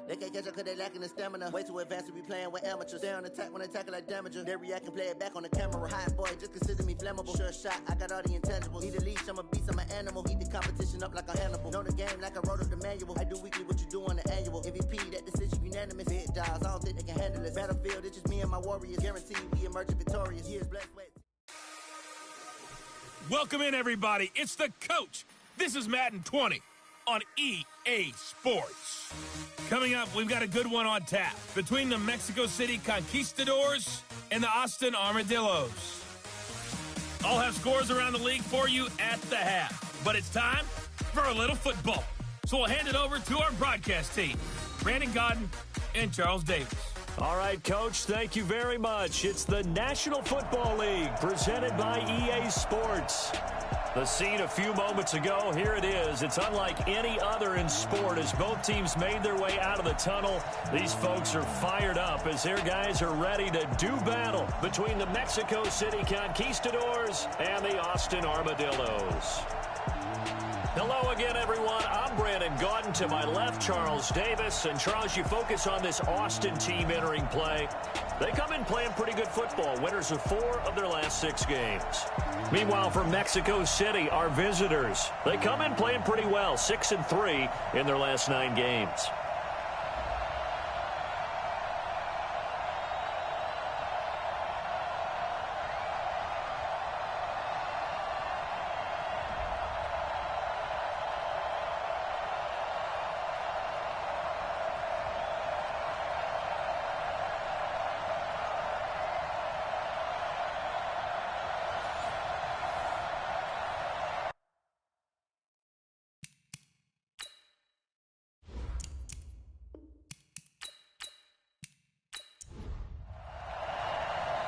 They can't catch up cause they lacking the stamina. Way too advanced to be playing with amateurs. They on attack when they tackle like damager. They react and play it back on the camera. Hot boy, just consider me flammable. Sure shot, I got all the intangibles. Need a leash, I'm a beast, I'm an animal. Eat the competition up like a Hannibal. Know the game like I wrote up the manual. I do weekly what you do on the annual. MVP, that decision unanimous. Big dogs, I don't think they can handle it. Battlefield, it's just me and my warriors. Guaranteed we emerge victorious. Years blessed with. Welcome in, everybody. It's the coach. This is Madden 20 on EA Sports. Coming up, we've got a good one on tap between the Mexico City Conquistadors and the Austin Armadillos. I'll have scores around the league for you at the half, but it's time for a little football. So we'll hand it over to our broadcast team, Brandon Godden and Charles Davis. All right, Coach, thank you very much. It's the National Football League presented by EA Sports. The scene a few moments ago, here it is. It's unlike any other in sport as both teams made their way out of the tunnel. These folks are fired up as their guys are ready to do battle between the Mexico City Conquistadors and the Austin Armadillos. Hello again, everyone. I'm Brandon Godden. To my left, Charles Davis. And Charles, you focus on this Austin team entering play. They come in playing pretty good football. Winners of 4 of their last 6 games. Meanwhile, for Mexico City, our visitors, they come in playing pretty well. 6-3 in their last 9 games.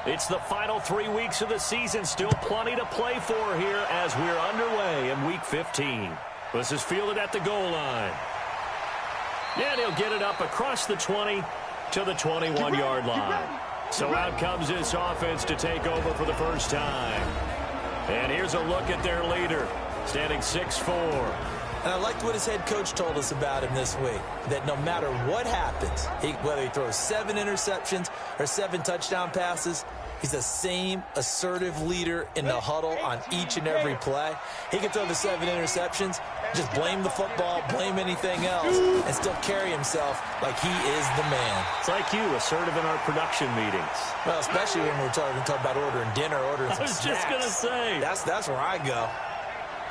It's the final 3 weeks of the season. Still plenty to play for here as we're underway in Week 15. This is fielded at the goal line. And he'll get it up across the 20 to the 21-yard line. So out comes this offense to take over for the first time. And here's a look at their leader, standing 6'4". And I liked what his head coach told us about him this week, that no matter what happens, whether he throws 7 interceptions or 7 touchdown passes, he's the same assertive leader in the huddle on each and every play. He can throw the 7 interceptions, just blame the football, blame anything else, and still carry himself like he is the man. It's like you, assertive in our production meetings. Well, especially when we're talking about ordering dinner, ordering some snacks. I was just going to say. That's where I go.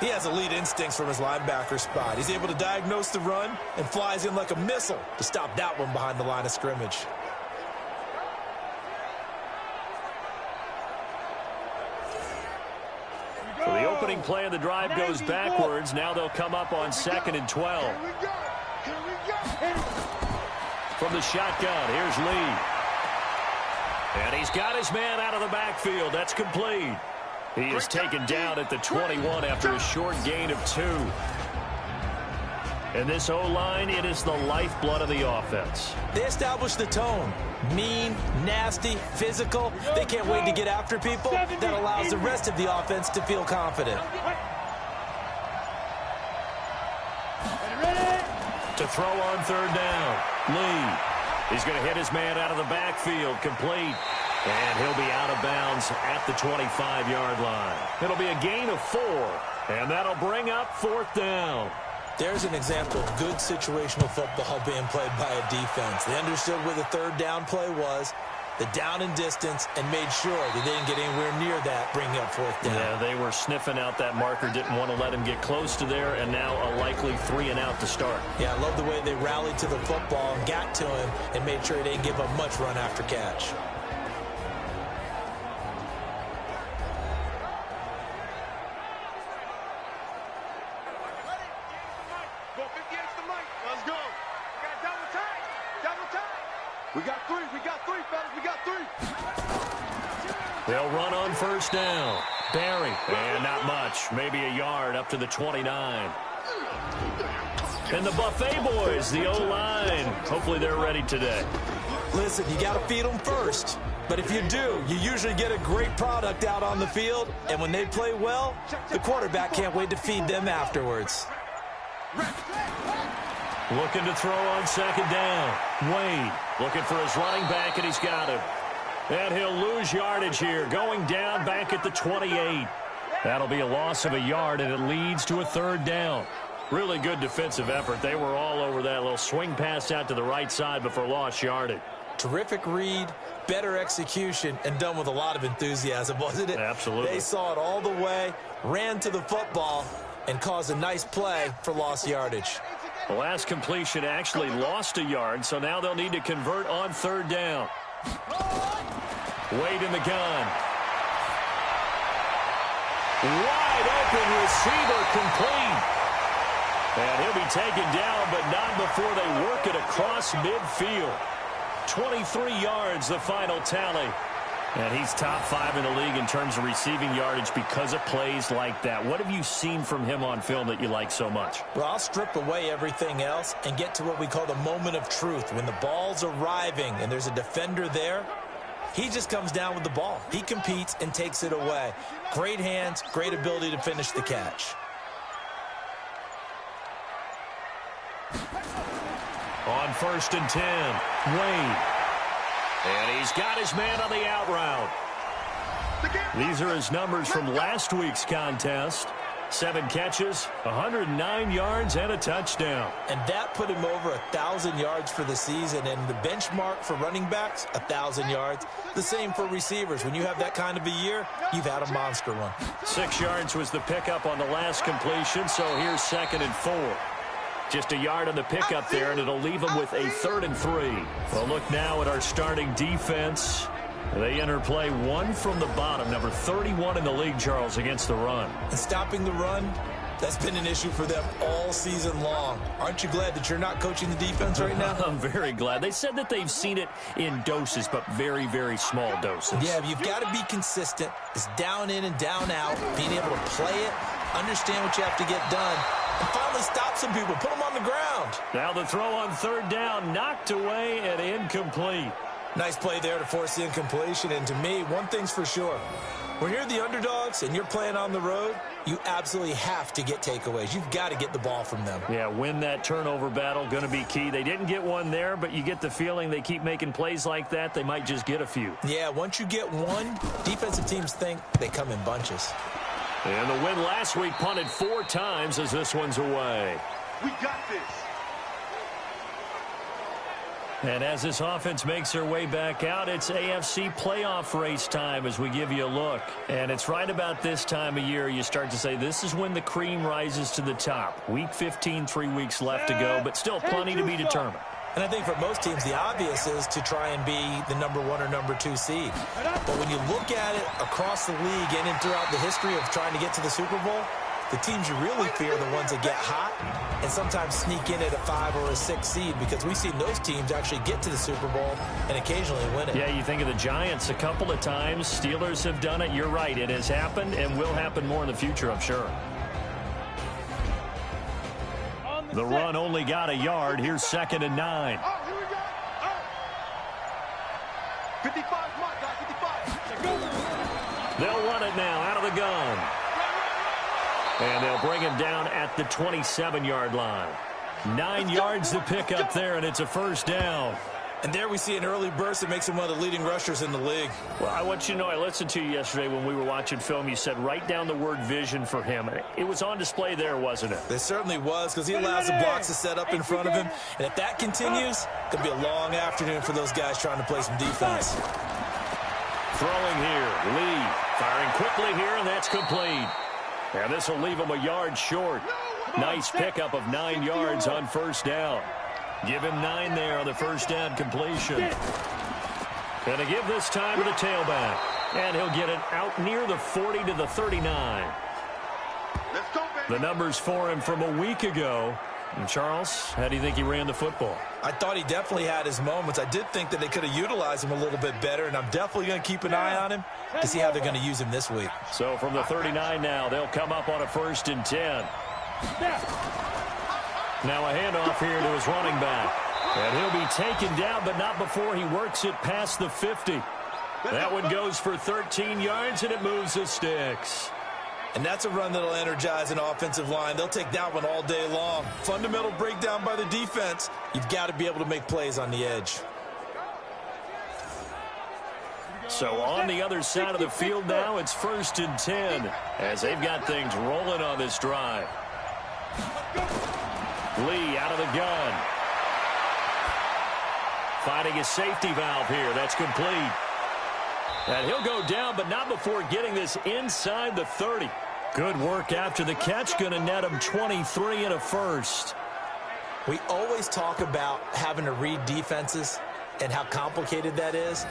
He has elite instincts from his linebacker spot. He's able to diagnose the run and flies in like a missile to stop that one behind the line of scrimmage. So the opening play of the drive goes backwards. Now they'll come up on 2nd and 12. From the shotgun, here's Lee. And he's got his man out of the backfield. That's complete. He is taken down at the 21 after a short gain of 2. And this O-line, it is the lifeblood of the offense. They establish the tone. Mean, nasty, physical. They can't wait to get after people. That allows the rest of the offense to feel confident. To throw on 3rd down, Lee. He's going to hit his man out of the backfield, complete. And he'll be out of bounds at the 25-yard line. It'll be a gain of 4, and that'll bring up 4th down. There's an example of good situational football being played by a defense. They understood where the 3rd down play was, the down and distance, and made sure they didn't get anywhere near that, bringing up 4th down. Yeah, they were sniffing out that marker, didn't want to let him get close to there, and now a likely 3 and out to start. Yeah, I love the way they rallied to the football and got to him and made sure they didn't give up much run after catch. We got 3, fellas, we got 3. They'll run on 1st down. Barry, and not much, maybe a yard up to the 29. And the Buffet boys, the O-line, hopefully they're ready today. Listen, you got to feed them first. But if you do, you usually get a great product out on the field. And when they play well, the quarterback can't wait to feed them afterwards. Looking to throw on second down. Wade looking for his running back, and he's got him. And he'll lose yardage here, going down back at the 28. That'll be a loss of a yard, and it leads to a third down. Really good defensive effort. They were all over that little swing pass out to the right side before lost yardage. Terrific read, better execution, and done with a lot of enthusiasm, wasn't it? Absolutely. They saw it all the way, ran to the football, and caused a nice play for lost yardage. The last completion actually lost a yard, so now they'll need to convert on third down. Wade in the gun. Wide open receiver complete. And he'll be taken down, but not before they work it across midfield. 23 yards, the final tally. And he's top 5 in the league in terms of receiving yardage because of plays like that. What have you seen from him on film that you like so much? Well, I'll strip away everything else and get to what we call the moment of truth. When the ball's arriving and there's a defender there, he just comes down with the ball. He competes and takes it away. Great hands, great ability to finish the catch. On 1st and 10, Wade. And he's got his man on the out route. These are his numbers from last week's contest. 7 catches, 109 yards, and a touchdown. And that put him over 1,000 yards for the season. And the benchmark for running backs, 1,000 yards. The same for receivers. When you have that kind of a year, you've had a monster one. 6 yards was the pickup on the last completion, so here's 2nd and 4. Just a yard on the pickup there, and it'll leave them with a 3rd and 3. Well, look now at our starting defense. They enter play 1 from the bottom, number 31 in the league, Charles, against the run. And stopping the run, that's been an issue for them all season long. Aren't you glad that you're not coaching the defense right now? I'm very glad. They said that they've seen it in doses, but very, very small doses. Yeah, you've got to be consistent. It's down in and down out, being able to play it, understand what you have to get done, and finally stop some people, put them on the ground. Now the throw on 3rd down, knocked away and incomplete. Nice play there to force the incompletion, and to me, one thing's for sure. When you're the underdogs and you're playing on the road, you absolutely have to get takeaways. You've got to get the ball from them. Yeah, win that turnover battle, going to be key. They didn't get one there, but you get the feeling they keep making plays like that, they might just get a few. Yeah, once you get one, defensive teams think they come in bunches. And the win last week punted 4 times as this one's away. We got this. And as this offense makes their way back out, it's AFC playoff race time as we give you a look. And it's right about this time of year you start to say this is when the cream rises to the top. Week 15, 3 weeks left to go, but still plenty to be determined. And I think for most teams, the obvious is to try and be the number 1 or number 2 seed. But when you look at it across the league and throughout the history of trying to get to the Super Bowl, the teams you really fear are the ones that get hot and sometimes sneak in at a 5 or a 6 seed, because we've seen those teams actually get to the Super Bowl and occasionally win it. Yeah, you think of the Giants a couple of times. Steelers have done it. You're right. It has happened and will happen more in the future, I'm sure. The run only got a yard. Here's 2nd and 9. Oh, here we go. 55 mark, guys, 55. They'll run it now out of the gun. And they'll bring him down at the 27-yard line. 9 yards to pick up there, and it's a 1st down. And there we see an early burst that makes him one of the leading rushers in the league. Well, I want you to know, I listened to you yesterday when we were watching film. You said write down the word vision for him. It was on display there, wasn't it? It certainly was, because he allows the blocks to set up in front of him. And if that continues, it could be a long afternoon for those guys trying to play some defense. Throwing here, Lee firing quickly here, and that's complete. And this will leave him a yard short. Nice pickup of 9 yards on 1st down. Give him 9 there on the 1st down completion. Going to give this time to the tailback. And he'll get it out near the 40 to the 39. Let's go, baby. The numbers for him from a week ago. And Charles, how do you think he ran the football? I thought he definitely had his moments. I did think that they could have utilized him a little bit better, and I'm definitely going to keep an eye on him to see how they're going to use him this week. So from the 39 now, they'll come up on a 1st and 10. Now a handoff here to his running back. And he'll be taken down, but not before he works it past the 50. That one goes for 13 yards, and it moves the sticks. And that's a run that'll energize an offensive line. They'll take that one all day long. Fundamental breakdown by the defense. You've got to be able to make plays on the edge. So on the other side of the field now, it's 1st and 10 as they've got things rolling on this drive. Lee out of the gun. Finding a safety valve here. That's complete. And he'll go down, but not before getting this inside the 30. Good work after the catch. Going to net him 23 and a first. We always talk about having to read defenses and how complicated that is.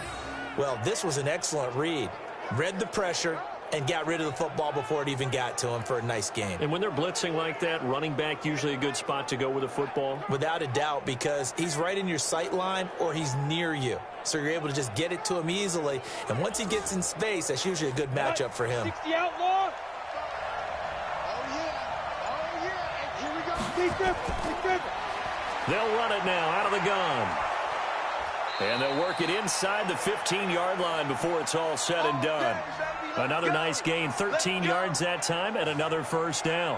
Well, this was an excellent read. Read the pressure and got rid of the football before it even got to him for a nice game. And when they're blitzing like that, running back usually a good spot to go with the football? Without a doubt, because he's right in your sight line or he's near you. So you're able to just get it to him easily. And once he gets in space, that's usually a good matchup for him. 60 outlaw. Oh, yeah. And here we go. Keep it. They'll run it now out of the gun. And they'll work it inside the 15-yard line before it's all said and done. Another nice gain, 13 yards that time, and another first down.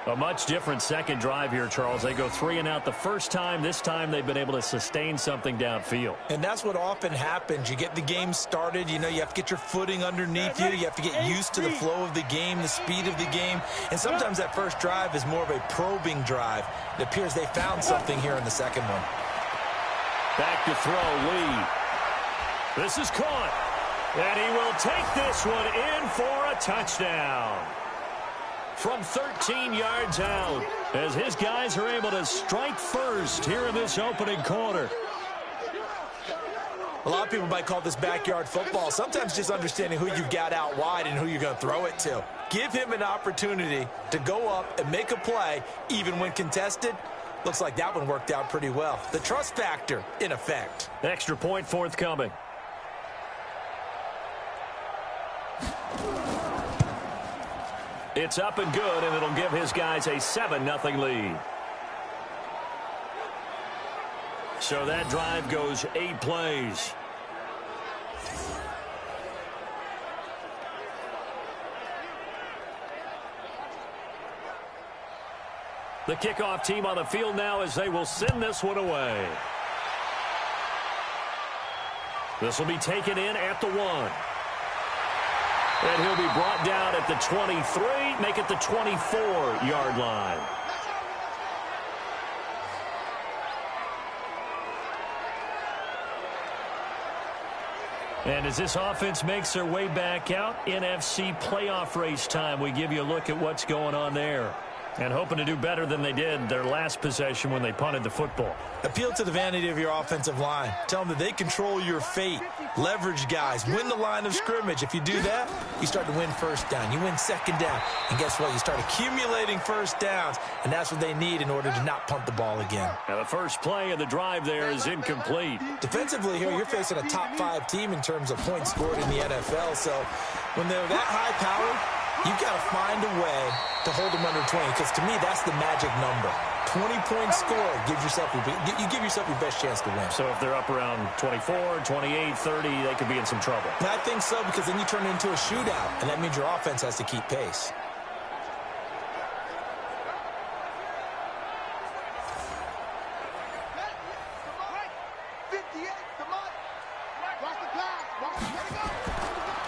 A much different second drive here, Charles. They go 3 and out the first time. This time they've been able to sustain something downfield. And that's what often happens. You get the game started. You know, you have to get your footing underneath you. You have to get used to the flow of the game, the speed of the game. And sometimes that first drive is more of a probing drive. It appears they found something here in the second one. Back to throw, Lee. This is caught. And he will take this one in for a touchdown. From 13 yards out, as his guys are able to strike first here in this opening quarter. A lot of people might call this backyard football. Sometimes just understanding who you've got out wide and who you're going to throw it to. Give him an opportunity to go up and make a play, even when contested. Looks like that one worked out pretty well. The trust factor in effect. Extra point forthcoming. It's up and good, and it'll give his guys a 7-0 lead. So that drive goes 8 plays. The kickoff team on the field now as they will send this one away. This will be taken in at the 1. And he'll be brought down at the 23, make it the 24-yard line. And as this offense makes their way back out, NFC playoff race time, we give you a look at what's going on there. And hoping to do better than they did their last possession when they punted the football. Appeal to the vanity of your offensive line. Tell them that they control your fate. Leverage guys. Win the line of scrimmage. If you do that, you start to win first down. You win second down. And guess what? You start accumulating first downs. And that's what they need in order to not punt the ball again. Now the first play of the drive there is incomplete. Defensively here, you're facing a top 5 team in terms of points scored in the NFL. So when they're that high powered, you've got to find a way to hold them under 20, because to me, that's the magic number. 20-point score gives yourself you give yourself your best chance to win. So if they're up around 24, 28, 30, they could be in some trouble. And I think so, because then you turn it into a shootout, and that means your offense has to keep pace.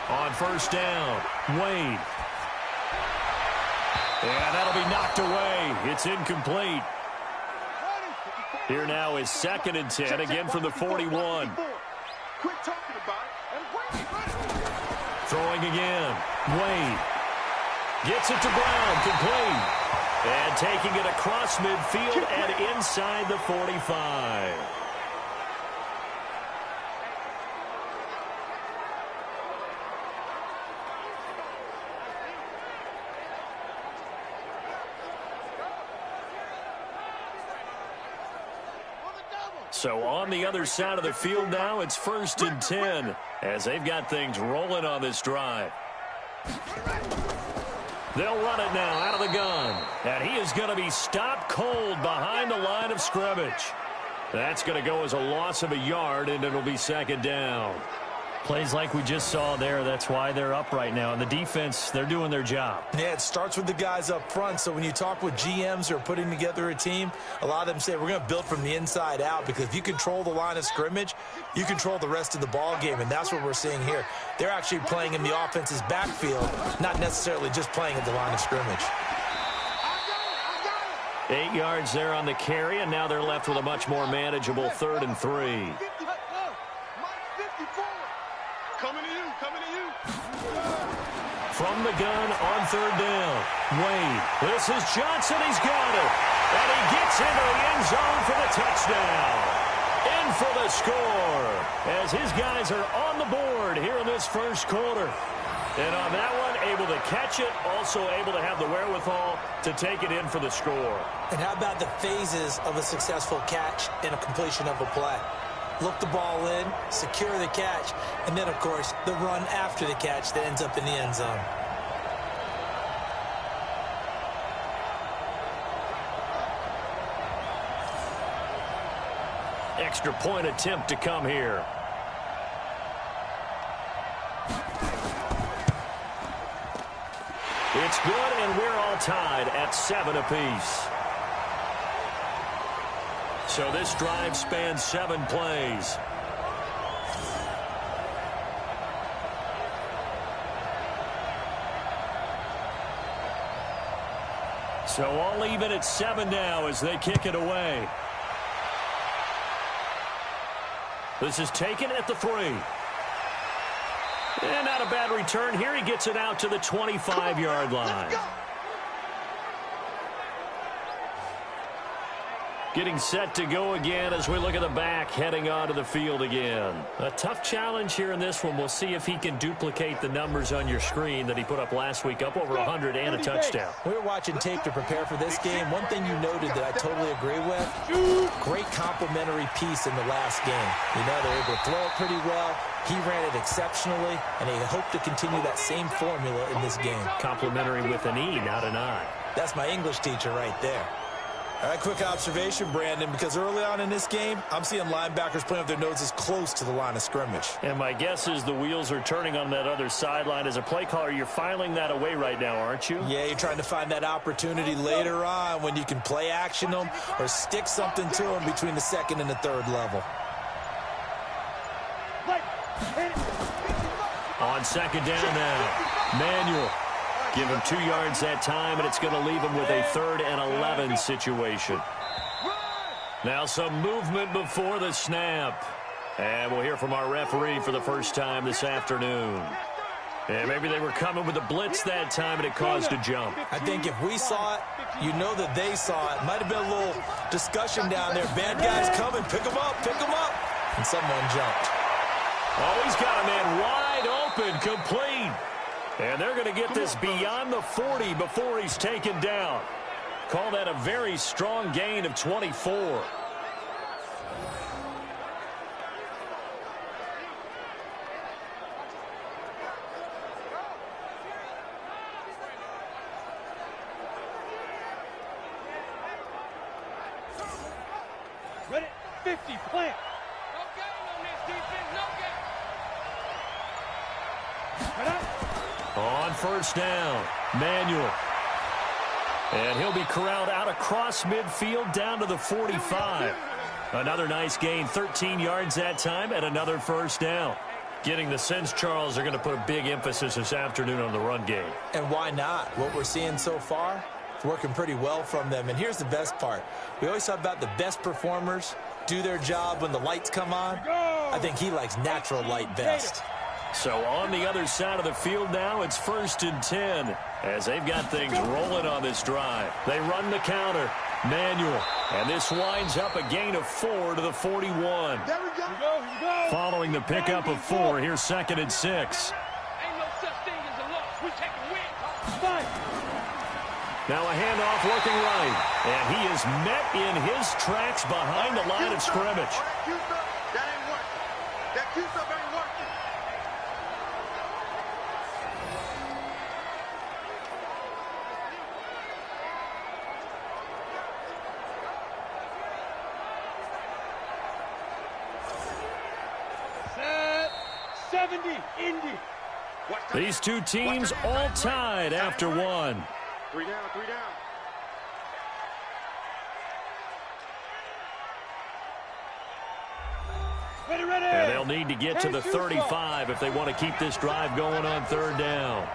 On first down, Wade. And that'll be knocked away. It's incomplete. Here now is 2nd and 10, again from the 41. Throwing again. Wade gets it to Brown, complete. And taking it across midfield and inside the 45. So on the other side of the field now, it's 1st and 10 as they've got things rolling on this drive. They'll run it now out of the gun. And he is going to be stopped cold behind the line of scrimmage. That's going to go as a loss of a yard, and it'll be 2nd down. Plays like we just saw there, that's why they're up right now. And the defense, they're doing their job. Yeah, it starts with the guys up front. So when you talk with GMs who are putting together a team, a lot of them say we're going to build from the inside out, because if you control the line of scrimmage, you control the rest of the ball game, and that's what we're seeing here. They're actually playing in the offense's backfield, not necessarily just playing at the line of scrimmage. 8 yards there on the carry, and now they're left with a much more manageable 3rd and 3. From the gun on 3rd down. Wade. This is Johnson. He's got it. And he gets into the end zone for the touchdown. In for the score. As his guys are on the board here in this first quarter. And on that one, able to catch it. Also able to have the wherewithal to take it in for the score. And how about the phases of a successful catch and a completion of a play? Look the ball in, secure the catch, and then, of course, the run after the catch that ends up in the end zone. Extra point attempt to come here. It's good, and we're all tied at 7 apiece. So this drive spans 7 plays. So all even at 7 now as they kick it away. This is taken at the 3. And not a bad return here. He gets it out to the 25-yard line. Getting set to go again as we look at the back heading onto the field again. A tough challenge here in this one. We'll see if he can duplicate the numbers on your screen that he put up last week, up over 100 and a touchdown. We were watching tape to prepare for this game. One thing you noted that I totally agree with, great complimentary piece in the last game. You know, they were able to throw it pretty well. He ran it exceptionally, and they hope to continue that same formula in this game. Complimentary with an E, not an I. That's my English teacher right there. All right, quick observation, Brandon, because early on in this game, I'm seeing linebackers playing with their noses close to the line of scrimmage. And my guess is the wheels are turning on that other sideline. As a play caller, you're filing that away right now, aren't you? Yeah, you're trying to find that opportunity later on when you can play action them or stick something to them between the 2nd and the 3rd level. On 2nd down now, Manuel. Give him 2 yards that time, and it's going to leave him with a 3rd and 11 situation. Now some movement before the snap. And we'll hear from our referee for the first time this afternoon. And maybe they were coming with a blitz that time, and it caused a jump. I think if we saw it, you know that they saw it. Might have been a little discussion down there. Bad guys coming. Pick them up. Pick them up. And someone jumped. Oh, he's got a man wide open, complete. And they're going to get this beyond the 40 before he's taken down. Call that a very strong gain of 24. Ready, 50, plant. No game on this defense, no game. On 1st down, Manuel. And he'll be corralled out across midfield down to the 45. Another nice gain, 13 yards that time, and another 1st down. Getting the sense, Charles, they're going to put a big emphasis this afternoon on the run game. And why not? What we're seeing so far, it's working pretty well from them. And here's the best part. We always talk about the best performers do their job when the lights come on. I think he likes natural light best. So on the other side of the field now, it's 1st and 10 as they've got things rolling on this drive. They run the counter. Manuel. And this winds up a gain of 4 to the 41. There we go. Following the pickup of 4, here's 2nd and 6. Ain't no such thing as a loss. We take a win. Now a handoff looking right. And he is met in his tracks behind the line of scrimmage. That ain't working. That Q-sub ain't working. Set. 7. 70, Indy. These two teams all tied after one. 3 down, 3 down. Ready. And they'll need to get to the 35 if they want to keep this drive going on third down.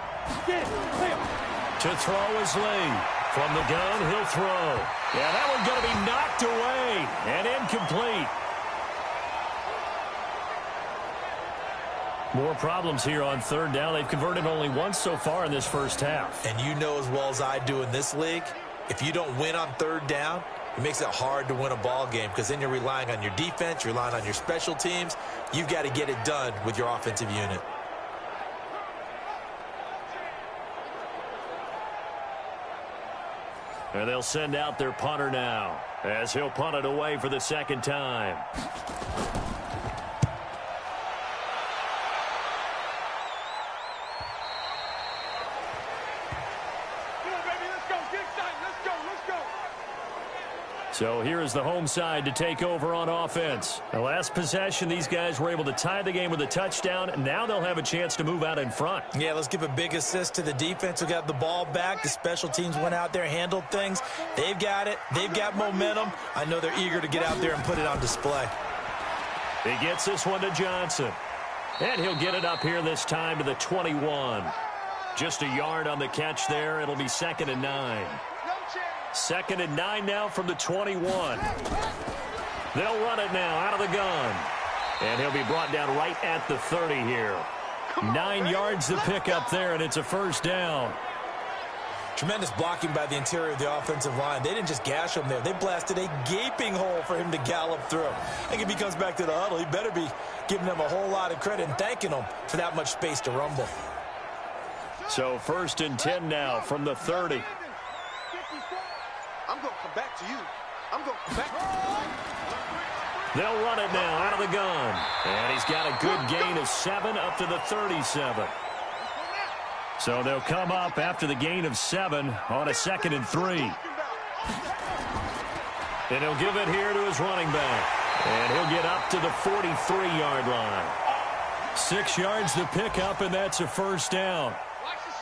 To throw is Lee. From the gun, he'll throw. Yeah, that one's going to be knocked away and incomplete. More problems here on third down. They've converted only once so far in this first half. And you know as well as I do in this league, if you don't win on third down, it makes it hard to win a ball game because then you're relying on your defense, you're relying on your special teams. You've got to get it done with your offensive unit. And they'll send out their punter now as he'll punt it away for the second time. So here is the home side to take over on offense. The last possession, these guys were able to tie the game with a touchdown. Now they'll have a chance to move out in front. Yeah, let's give a big assist to the defense who got the ball back. The special teams went out there, handled things. They've got it. They've got momentum. I know they're eager to get out there and put it on display. He gets this one to Johnson. And he'll get it up here this time to the 21. Just a yard on the catch there. It'll be 2nd and 9. 2nd and 9 now from the 21. They'll run it now out of the gun. And he'll be brought down right at the 30 here. 9 yards to pick up there, and it's a first down. Tremendous blocking by the interior of the offensive line. They didn't just gash him there. They blasted a gaping hole for him to gallop through. I think if he comes back to the huddle, he better be giving them a whole lot of credit and thanking them for that much space to rumble. So 1st and 10 now from the 30. I'm going to come back to you. I'm going to come back to you. They'll run it now out of the gun. And he's got a good gain of 7 up to the 37. So they'll come up after the gain of 7 on a 2nd and 3. And he'll give it here to his running back. And he'll get up to the 43-yard line. 6 yards to pick up, and that's a first down.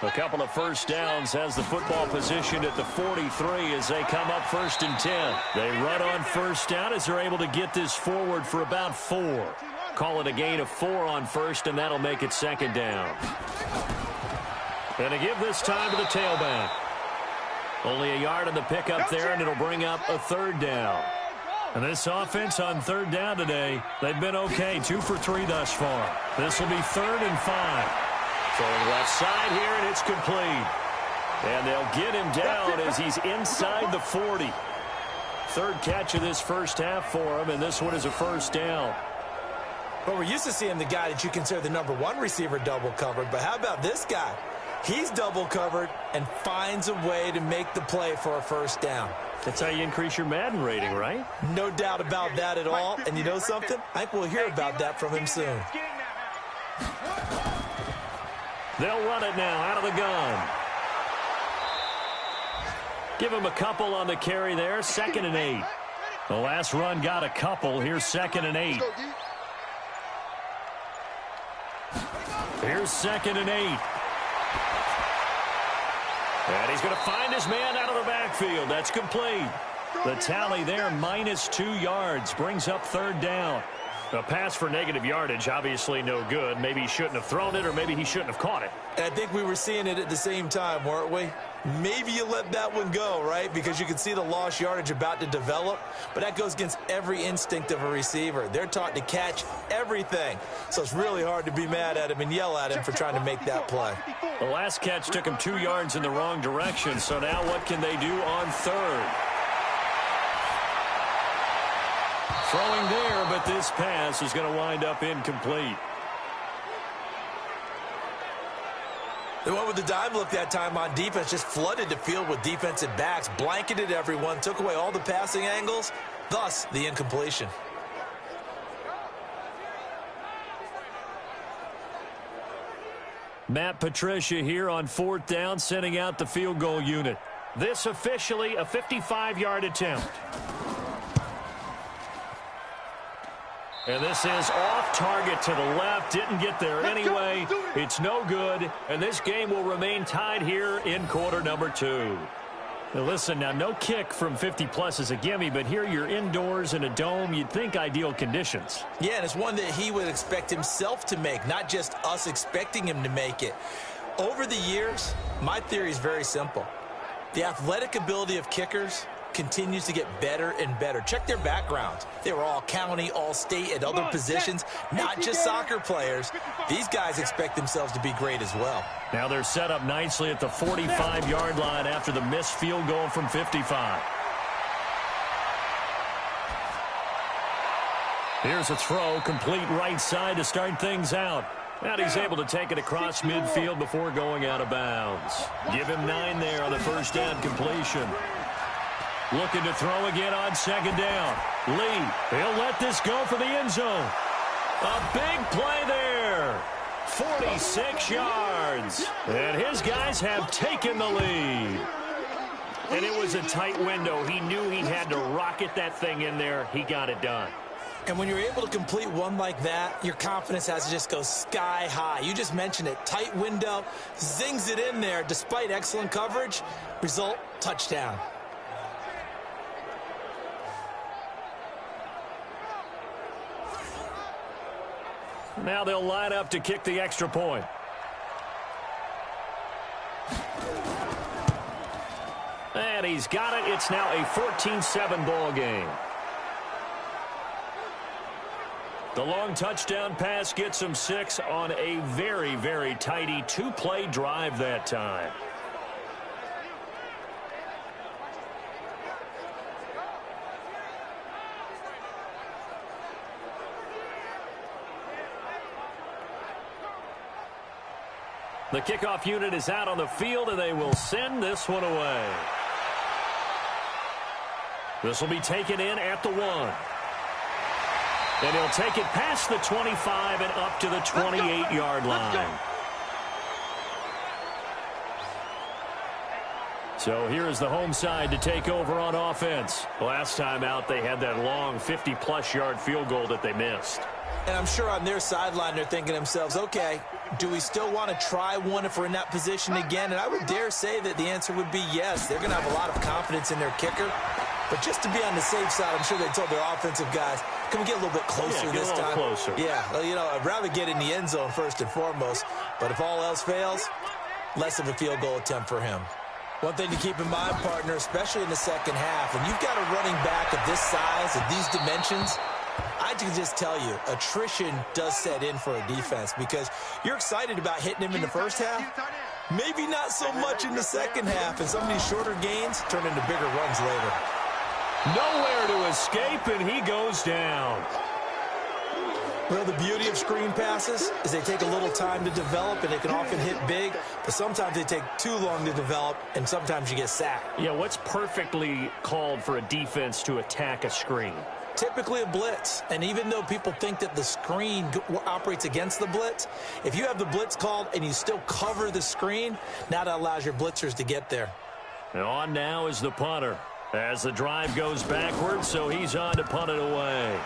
A couple of first downs has the football positioned at the 43 as they come up 1st and 10. They run on first down as they're able to get this forward for about 4. Call it a gain of 4 on first, and that'll make it 2nd down. And to give this time to the tailback. Only a yard on the pickup there, and it'll bring up a 3rd down. And this offense on 3rd down today, they've been okay. 2 for 3 thus far. This will be 3rd and 5. Throwing left side here, and it's complete. And they'll get him down as he's inside the 40. 3rd catch of this first half for him, and this one is a first down. Well, we're used to seeing the guy that you consider the number 1 receiver double covered, but how about this guy? He's double covered and finds a way to make the play for a first down. That's how you increase your Madden rating, right? No doubt about that at all. And you know something? I think we'll hear about that from him soon. They'll run it now out of the gun. Give him a couple on the carry there. 2nd and 8. The last run got a couple. Here's 2nd and 8. Here's 2nd and 8. And he's going to find his man out of the backfield. That's complete. The tally there, minus 2 yards, brings up 3rd down. A pass for negative yardage, obviously no good. Maybe he shouldn't have thrown it, or maybe he shouldn't have caught it. And I think we were seeing it at the same time, weren't we? Maybe you let that one go, right? Because you can see the lost yardage about to develop. But that goes against every instinct of a receiver. They're taught to catch everything. So it's really hard to be mad at him and yell at him for trying to make that play. The last catch took him 2 yards in the wrong direction. So now what can they do on 3rd? Throwing there, but this pass is going to wind up incomplete. They went with the dime look that time on defense, just flooded the field with defensive backs, blanketed everyone, took away all the passing angles, thus the incompletion. Matt Patricia here on 4th down, sending out the field goal unit. This officially a 55-yard attempt. And this is off target to the left. Didn't get there anyway. It's no good. And this game will remain tied here in quarter number 2. Now listen, now no kick from 50-plus is a gimme, but here you're indoors in a dome. You'd think ideal conditions. Yeah, and it's one that he would expect himself to make, not just us expecting him to make it. Over the years, my theory is very simple. The athletic ability of kickers continues to get better and better. Check their backgrounds. They were all county, all state, at other positions, not just soccer players. These guys expect themselves to be great as well. Now they're set up nicely at the 45-yard line after the missed field goal from 55. Here's a throw, complete right side to start things out. And he's able to take it across midfield before going out of bounds. Give him 9 there on the first down completion. Looking to throw again on second down. Lee, he'll let this go for the end zone. A big play there. 46 yards. And his guys have taken the lead. And it was a tight window. He knew he had to rocket that thing in there. He got it done. And when you're able to complete one like that, your confidence has to just go sky high. You just mentioned it. Tight window, zings it in there despite excellent coverage. Result, touchdown. Now they'll line up to kick the extra point. And he's got it. It's now a 14-7 ball game. The long touchdown pass gets him 6 on a very, very tidy 2-play drive that time. The kickoff unit is out on the field, and they will send this one away. This will be taken in at the 1. And he'll take it past the 25 and up to the 28-yard line. So here is the home side to take over on offense. Last time out, they had that long 50-plus yard field goal that they missed. And I'm sure on their sideline they're thinking to themselves, okay, do we still want to try one if we're in that position again? And I would dare say that the answer would be yes. They're going to have a lot of confidence in their kicker. But just to be on the safe side, I'm sure they told their offensive guys, can we get a little bit closer this time? Closer. Yeah, well, you know, I'd rather get in the end zone first and foremost. But if all else fails, less of a field goal attempt for him. One thing to keep in mind, partner, especially in the second half, when you've got a running back of this size, of these dimensions, I can just tell you, attrition does set in for a defense because you're excited about hitting him in the first half. Maybe not so much in the second half, and some of these shorter gains turn into bigger runs later. Nowhere to escape, and he goes down. Well, the beauty of screen passes is they take a little time to develop, and they can often hit big, but sometimes they take too long to develop, and sometimes you get sacked. Yeah, what's perfectly called for a defense to attack a screen? Typically a blitz, and even though people think that the screen operates against the blitz, if you have the blitz called and you still cover the screen, now that allows your blitzers to get there. And on now is the punter as the drive goes backwards, so he's on to punt it away.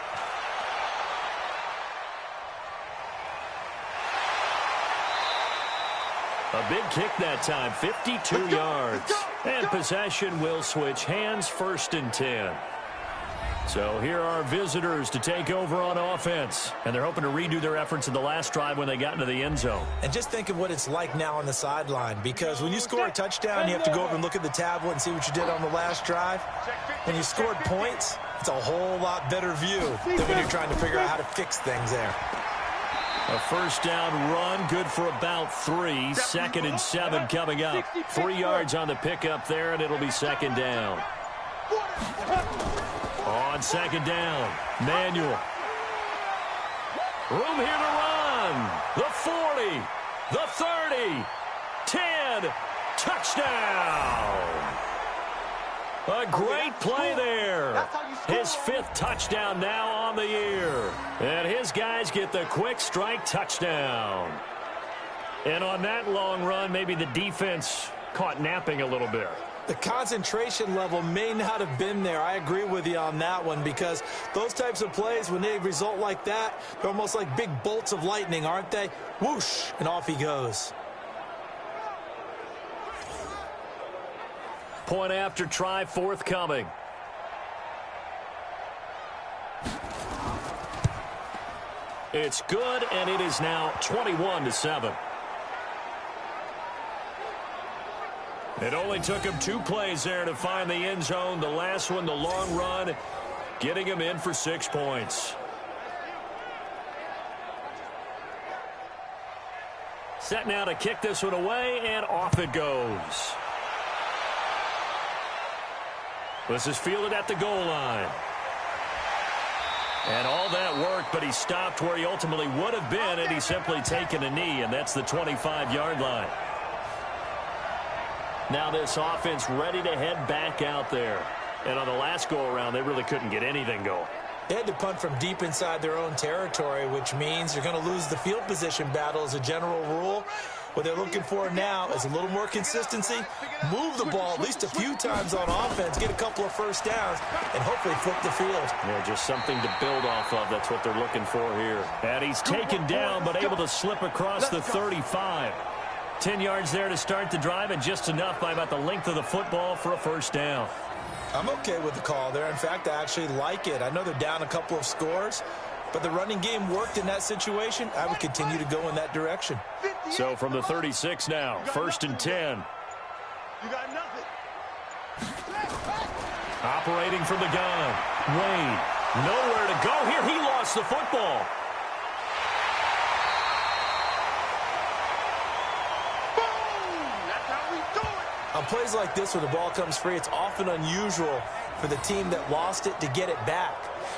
A big kick that time, 52 yards. And possession will switch hands, 1st and 10. So here are visitors to take over on offense. And they're hoping to redo their efforts in the last drive when they got into the end zone. And just think of what it's like now on the sideline. Because when you score a touchdown, you have to go over and look at the tablet and see what you did on the last drive. When you scored points, it's a whole lot better view than when you're trying to figure out how to fix things there. A first down run, good for about 3. 2nd and 7 coming up. 3 yards on the pickup there, and it'll be 2nd down. On 2nd down, Manuel. Room here to run. The 40, the 30, 10, touchdown. A great play there. His 5th touchdown now on the year. And his guys get the quick strike touchdown. And on that long run, maybe the defense caught napping a little bit. The concentration level may not have been there. I agree with you on that one, because those types of plays, when they result like that, they're almost like big bolts of lightning, aren't they? Whoosh, and off he goes. Point after try forthcoming. It's good, and it is now 21-7. It only took him 2 plays there to find the end zone. The last one, the long run, getting him in for 6 points. Set now to kick this one away, and off it goes. This is fielded at the goal line. And all that work, but he stopped where he ultimately would have been, and he's simply taken a knee, and that's the 25-yard line. Now this offense ready to head back out there. And on the last go-around, they really couldn't get anything going. They had to punt from deep inside their own territory, which means you're going to lose the field position battle as a general rule. What they're looking for now is a little more consistency, move the ball at least a few times on offense, get a couple of first downs, and hopefully flip the field. Yeah, just something to build off of. That's what they're looking for here. And he's taken down, but able to slip across the 35. 10 yards there to start the drive, and just enough by about the length of the football for a first down. I'm okay with the call there. In fact, I actually like it. I know they're down a couple of scores, but the running game worked in that situation. I would continue to go in that direction. So from the 36 now, 1st and 10. You got nothing. Operating from the gun. Wade, nowhere to go here. He lost the football. On plays like this where the ball comes free, it's often unusual for the team that lost it to get it back,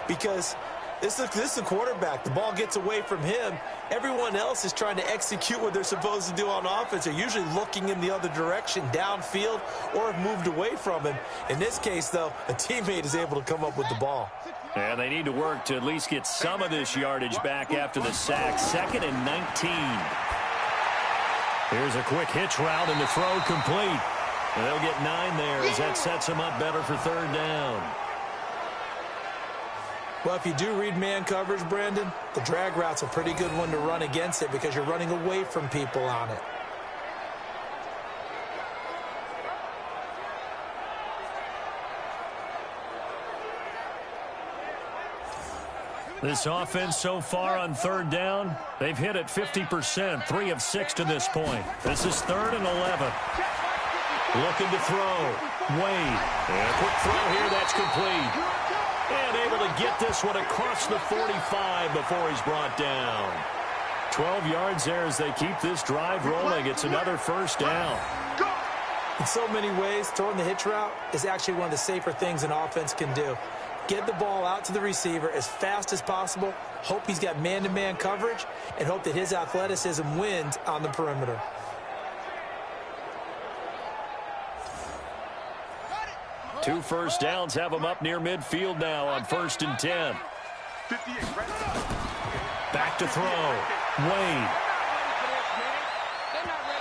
because this is the quarterback. The ball gets away from him. Everyone else is trying to execute what they're supposed to do on offense. They're usually looking in the other direction, downfield, or have moved away from him. In this case, though, a teammate is able to come up with the ball. And they need to work to at least get some of this yardage back after the sack. 2nd and 19. Here's a quick hitch route, and the throw complete. And they'll get 9 there as that sets them up better for 3rd down. Well, if you do read man coverage, Brandon, the drag route's a pretty good one to run against it because you're running away from people on it. This offense so far on 3rd down, they've hit it 50%, 3 of 6 to this point. This is 3rd and 11. Looking to throw. Wade. And a quick throw here, that's complete. And able to get this one across the 45 before he's brought down. 12 yards there as they keep this drive rolling. It's another first down. In so many ways, throwing the hitch route is actually one of the safer things an offense can do. Get the ball out to the receiver as fast as possible, hope he's got man-to-man coverage, and hope that his athleticism wins on the perimeter. Two first downs have them up near midfield now on 1st and 10. Back to throw. Wade.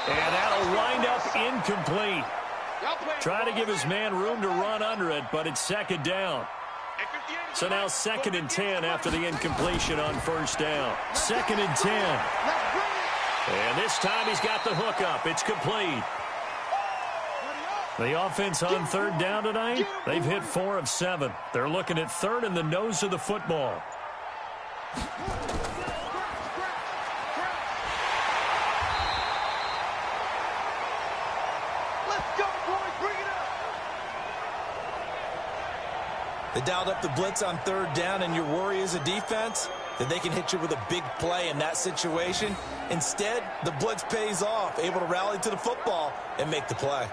And that'll wind up incomplete. Try to give his man room to run under it, but it's 2nd down. So now 2nd and 10 after the incompletion on 1st down. 2nd and 10. And this time he's got the hook up. It's complete. The offense on 3rd down tonight, they've hit 4 of 7. They're looking at 3rd in the nose of the football. Let's go, boys. Bring it up. They dialed up the blitz on 3rd down, and your worry as a defense that they can hit you with a big play in that situation. Instead, the blitz pays off, able to rally to the football and make the play.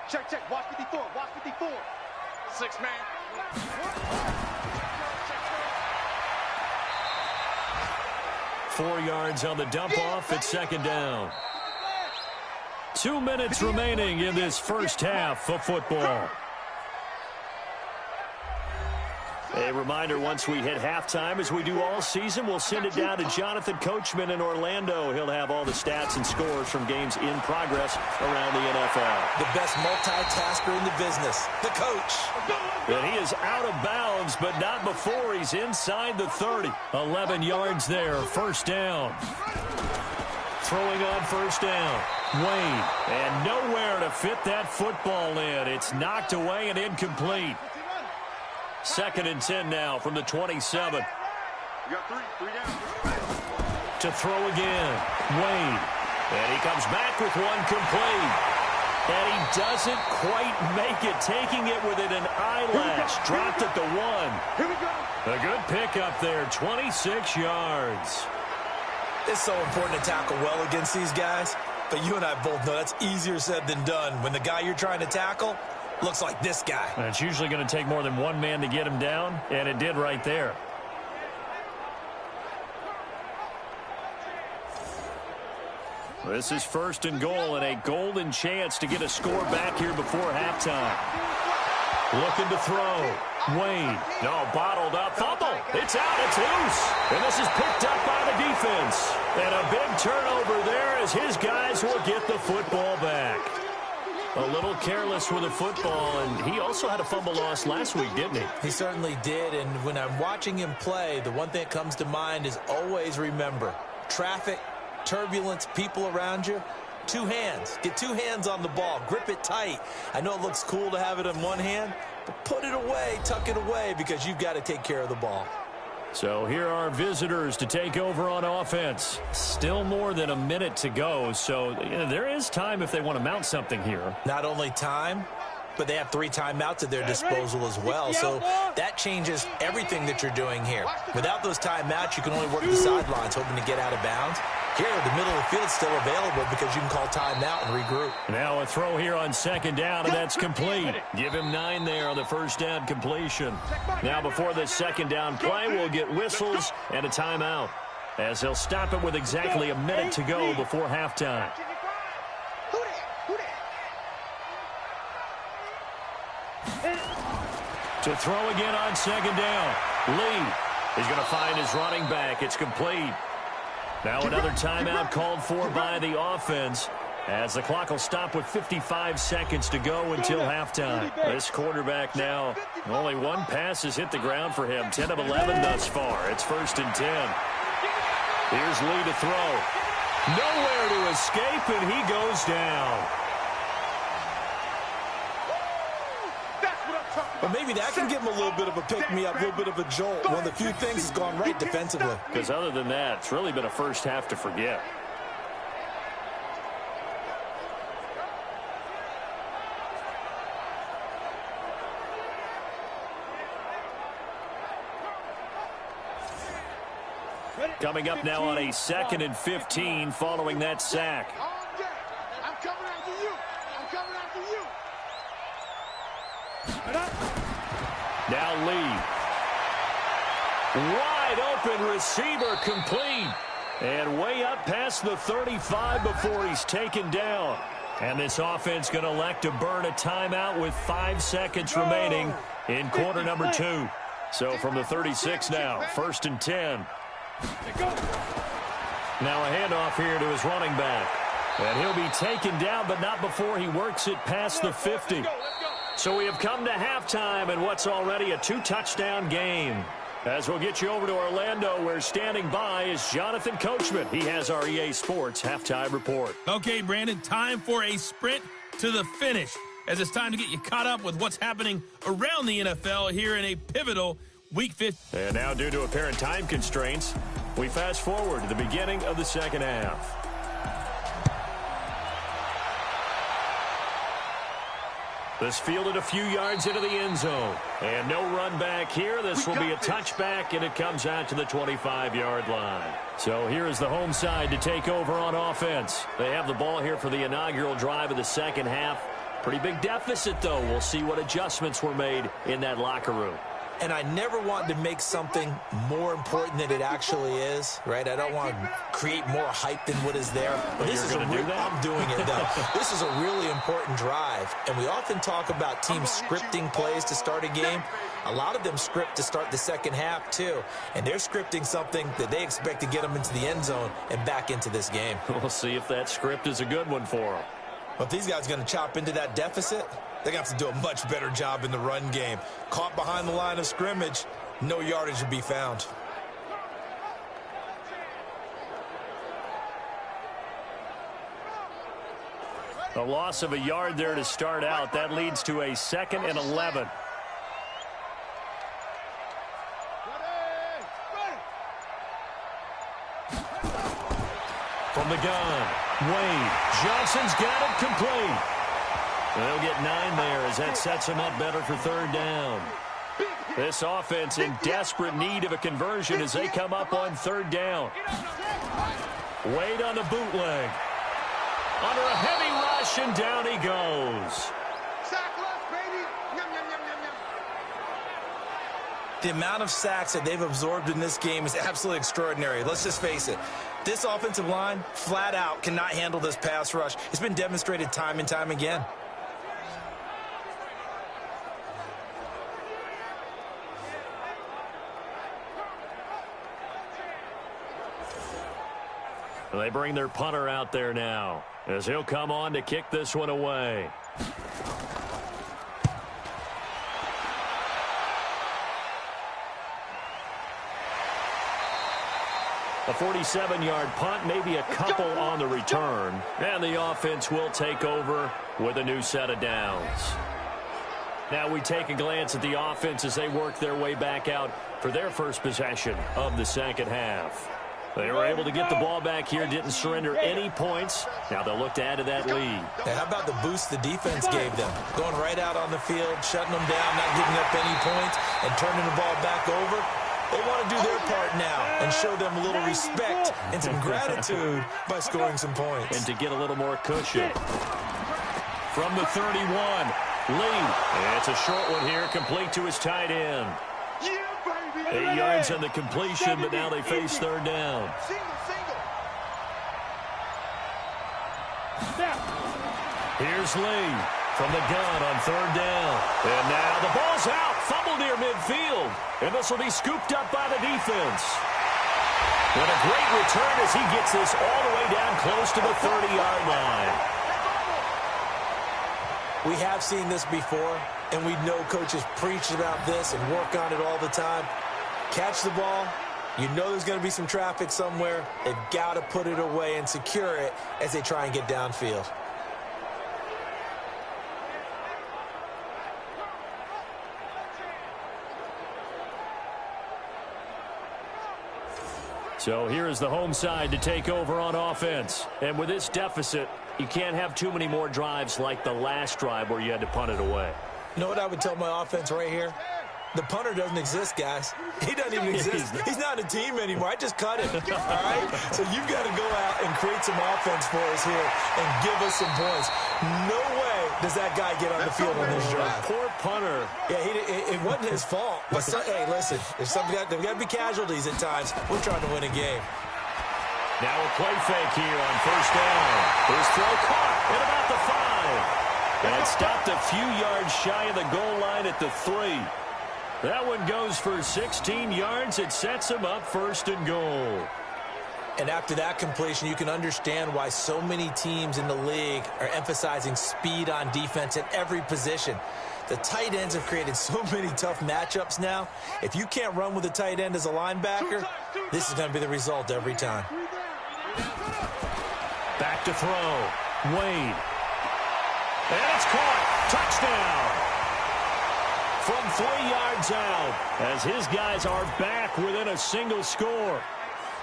Check, check. Watch 54. Watch 54. 6 man. 4 yards on the dump off at 2nd down. 2 minutes remaining in this first half of football. A reminder, once we hit halftime, as we do all season, we'll send it down to Jonathan Coachman in Orlando. He'll have all the stats and scores from games in progress around the NFL. The best multitasker in the business, the coach. And he is out of bounds, but not before he's inside the 30. 11 yards there, first down. Throwing on first down. Wayne, and nowhere to fit that football in. It's knocked away and incomplete. 2nd and 10 now from the 27. You got three down. To throw again. Wayne. And he comes back with one complete. And he doesn't quite make it, taking it within an eyelash. Dropped at the 1. Here we go. A good pickup there, 26 yards. It's so important to tackle well against these guys, but you and I both know that's easier said than done when the guy you're trying to tackle looks like this guy. And it's usually going to take more than one man to get him down, and it did right there. This is 1st and goal, and a golden chance to get a score back here before halftime. Looking to throw. Wayne. No, bottled up. Fumble. It's out. It's loose. And this is picked up by the defense. And a big turnover there as his guys will get the football back. A little careless with the football, and he also had a fumble loss last week, didn't he? He certainly did, and when I'm watching him play, the one thing that comes to mind is always remember, traffic, turbulence, people around you, 2 hands. Get 2 hands on the ball. Grip it tight. I know it looks cool to have it in one hand, but put it away, tuck it away, because you've got to take care of the ball. So here are visitors to take over on offense. Still more than a minute to go, so there is time if they want to mount something here. Not only time, but they have 3 timeouts at their disposal as well, so that changes everything that you're doing here. Without those timeouts, you can only work the sidelines, hoping to get out of bounds. Here, the middle of the field is still available because you can call timeout and regroup. Now a throw here on 2nd down, and that's complete. Give him 9 there on the 1st down completion. Now before this 2nd down play, we'll get whistles and a timeout, as they'll stop it with exactly a minute to go before halftime. To throw again on 2nd down. Lee is going to find his running back. It's complete. Now another timeout called for by the offense, as the clock will stop with 55 seconds to go until halftime. This quarterback now, only 1 pass has hit the ground for him. 10 of 11 thus far. It's 1st and 10. Here's Lee to throw. Nowhere to escape, and he goes down. But maybe that can give him a little bit of a pick-me-up, a little bit of a jolt. One of the few things has gone right defensively. Because other than that, it's really been a first half to forget. Coming up now on a 2nd and 15 following that sack. I'm coming after you. I'm coming after you. Now Lee. Wide open receiver, complete. And way up past the 35 before he's taken down. And this offense going to elect to burn a timeout with 5 seconds remaining in quarter number 2. So from the 36 now, 1st and 10. Now a handoff here to his running back. And he'll be taken down, but not before he works it past the 50. So we have come to halftime in what's already a 2-touchdown game. As we'll get you over to Orlando, where standing by is Jonathan Coachman. He has our EA Sports halftime report. Okay, Brandon, time for a sprint to the finish, as it's time to get you caught up with what's happening around the NFL here in a pivotal Week 15. And now, due to apparent time constraints, we fast forward to the beginning of the 2nd half. This fielded a few yards into the end zone. And no run back here. This will be a touchback, and it comes out to the 25-yard line. So here is the home side to take over on offense. They have the ball here for the inaugural drive of the 2nd half. Pretty big deficit, though. We'll see what adjustments were made in that locker room. And I never want to make something more important than it actually is, right? I don't want to create more hype than what is there. But this is I'm doing it, though. This is a really important drive. And we often talk about teams scripting plays to start a game. A lot of them script to start the second half, too. And they're scripting something that they expect to get them into the end zone and back into this game. We'll see if that script is a good one for them. But if these guys are going to chop into that deficit, they're going to have to do a much better job in the run game. Caught behind the line of scrimmage, no yardage to be found. A loss of a yard there to start out. That leads to a 2nd and 11. From the gun, Wade. Johnson's got it complete. They'll get 9 there as that sets him up better for 3rd down. This offense in desperate need of a conversion as they come up on 3rd down. Wade on the bootleg. Under a heavy rush, and down he goes. The amount of sacks that they've absorbed in this game is absolutely extraordinary. Let's just face it. This offensive line, flat out, cannot handle this pass rush. It's been demonstrated time and time again. They bring their punter out there now as he'll come on to kick this one away. A 47-yard punt, maybe a couple on the return. And the offense will take over with a new set of downs. Now we take a glance at the offense as they work their way back out for their first possession of the second half. They were able to get the ball back here, didn't surrender any points. Now they'll look to add to that lead. Hey, how about the boost the defense gave them? Going right out on the field, shutting them down, not giving up any points, and turning the ball back over. They want to do their part now and show them a little respect and some gratitude by scoring some points. And to get a little more cushion. From the 31, Lee. It's a short one here, complete to his tight end. 8 yards on the completion, but now they face 3rd down. Here's Lee from the gun on 3rd down. And now the ball's out. Fumble near midfield. And this will be scooped up by the defense. And a great return as he gets this all the way down close to the 30-yard line. We have seen this before, and we know coaches preach about this and work on it all the time. Catch the ball. You know there's going to be some traffic somewhere. They've got to put it away and secure it as they try and get downfield. So here is the home side to take over on offense. And with this deficit, you can't have too many more drives like the last drive where you had to punt it away. You know what I would tell my offense right here? The punter doesn't exist, guys. He doesn't even exist. He's not a team anymore. I just cut him, all right? So you've got to go out and create some offense for us here and give us some points. No way does that guy get on the field on this drive. Poor punter. Yeah, it wasn't his fault. But, hey, listen, there's got to be casualties at times. We're trying to win a game. Now a play fake here on 1st down. His throw caught at about the 5. And it stopped a few yards shy of the goal line at the 3. That one goes for 16 yards. It sets him up 1st and goal. And after that completion, you can understand why so many teams in the league are emphasizing speed on defense at every position. The tight ends have created so many tough matchups now. If you can't run with a tight end as a linebacker, this is going to be the result every time. Back to throw. Wade. And it's caught. Touchdown. From 3 yards out as his guys are back within a single score.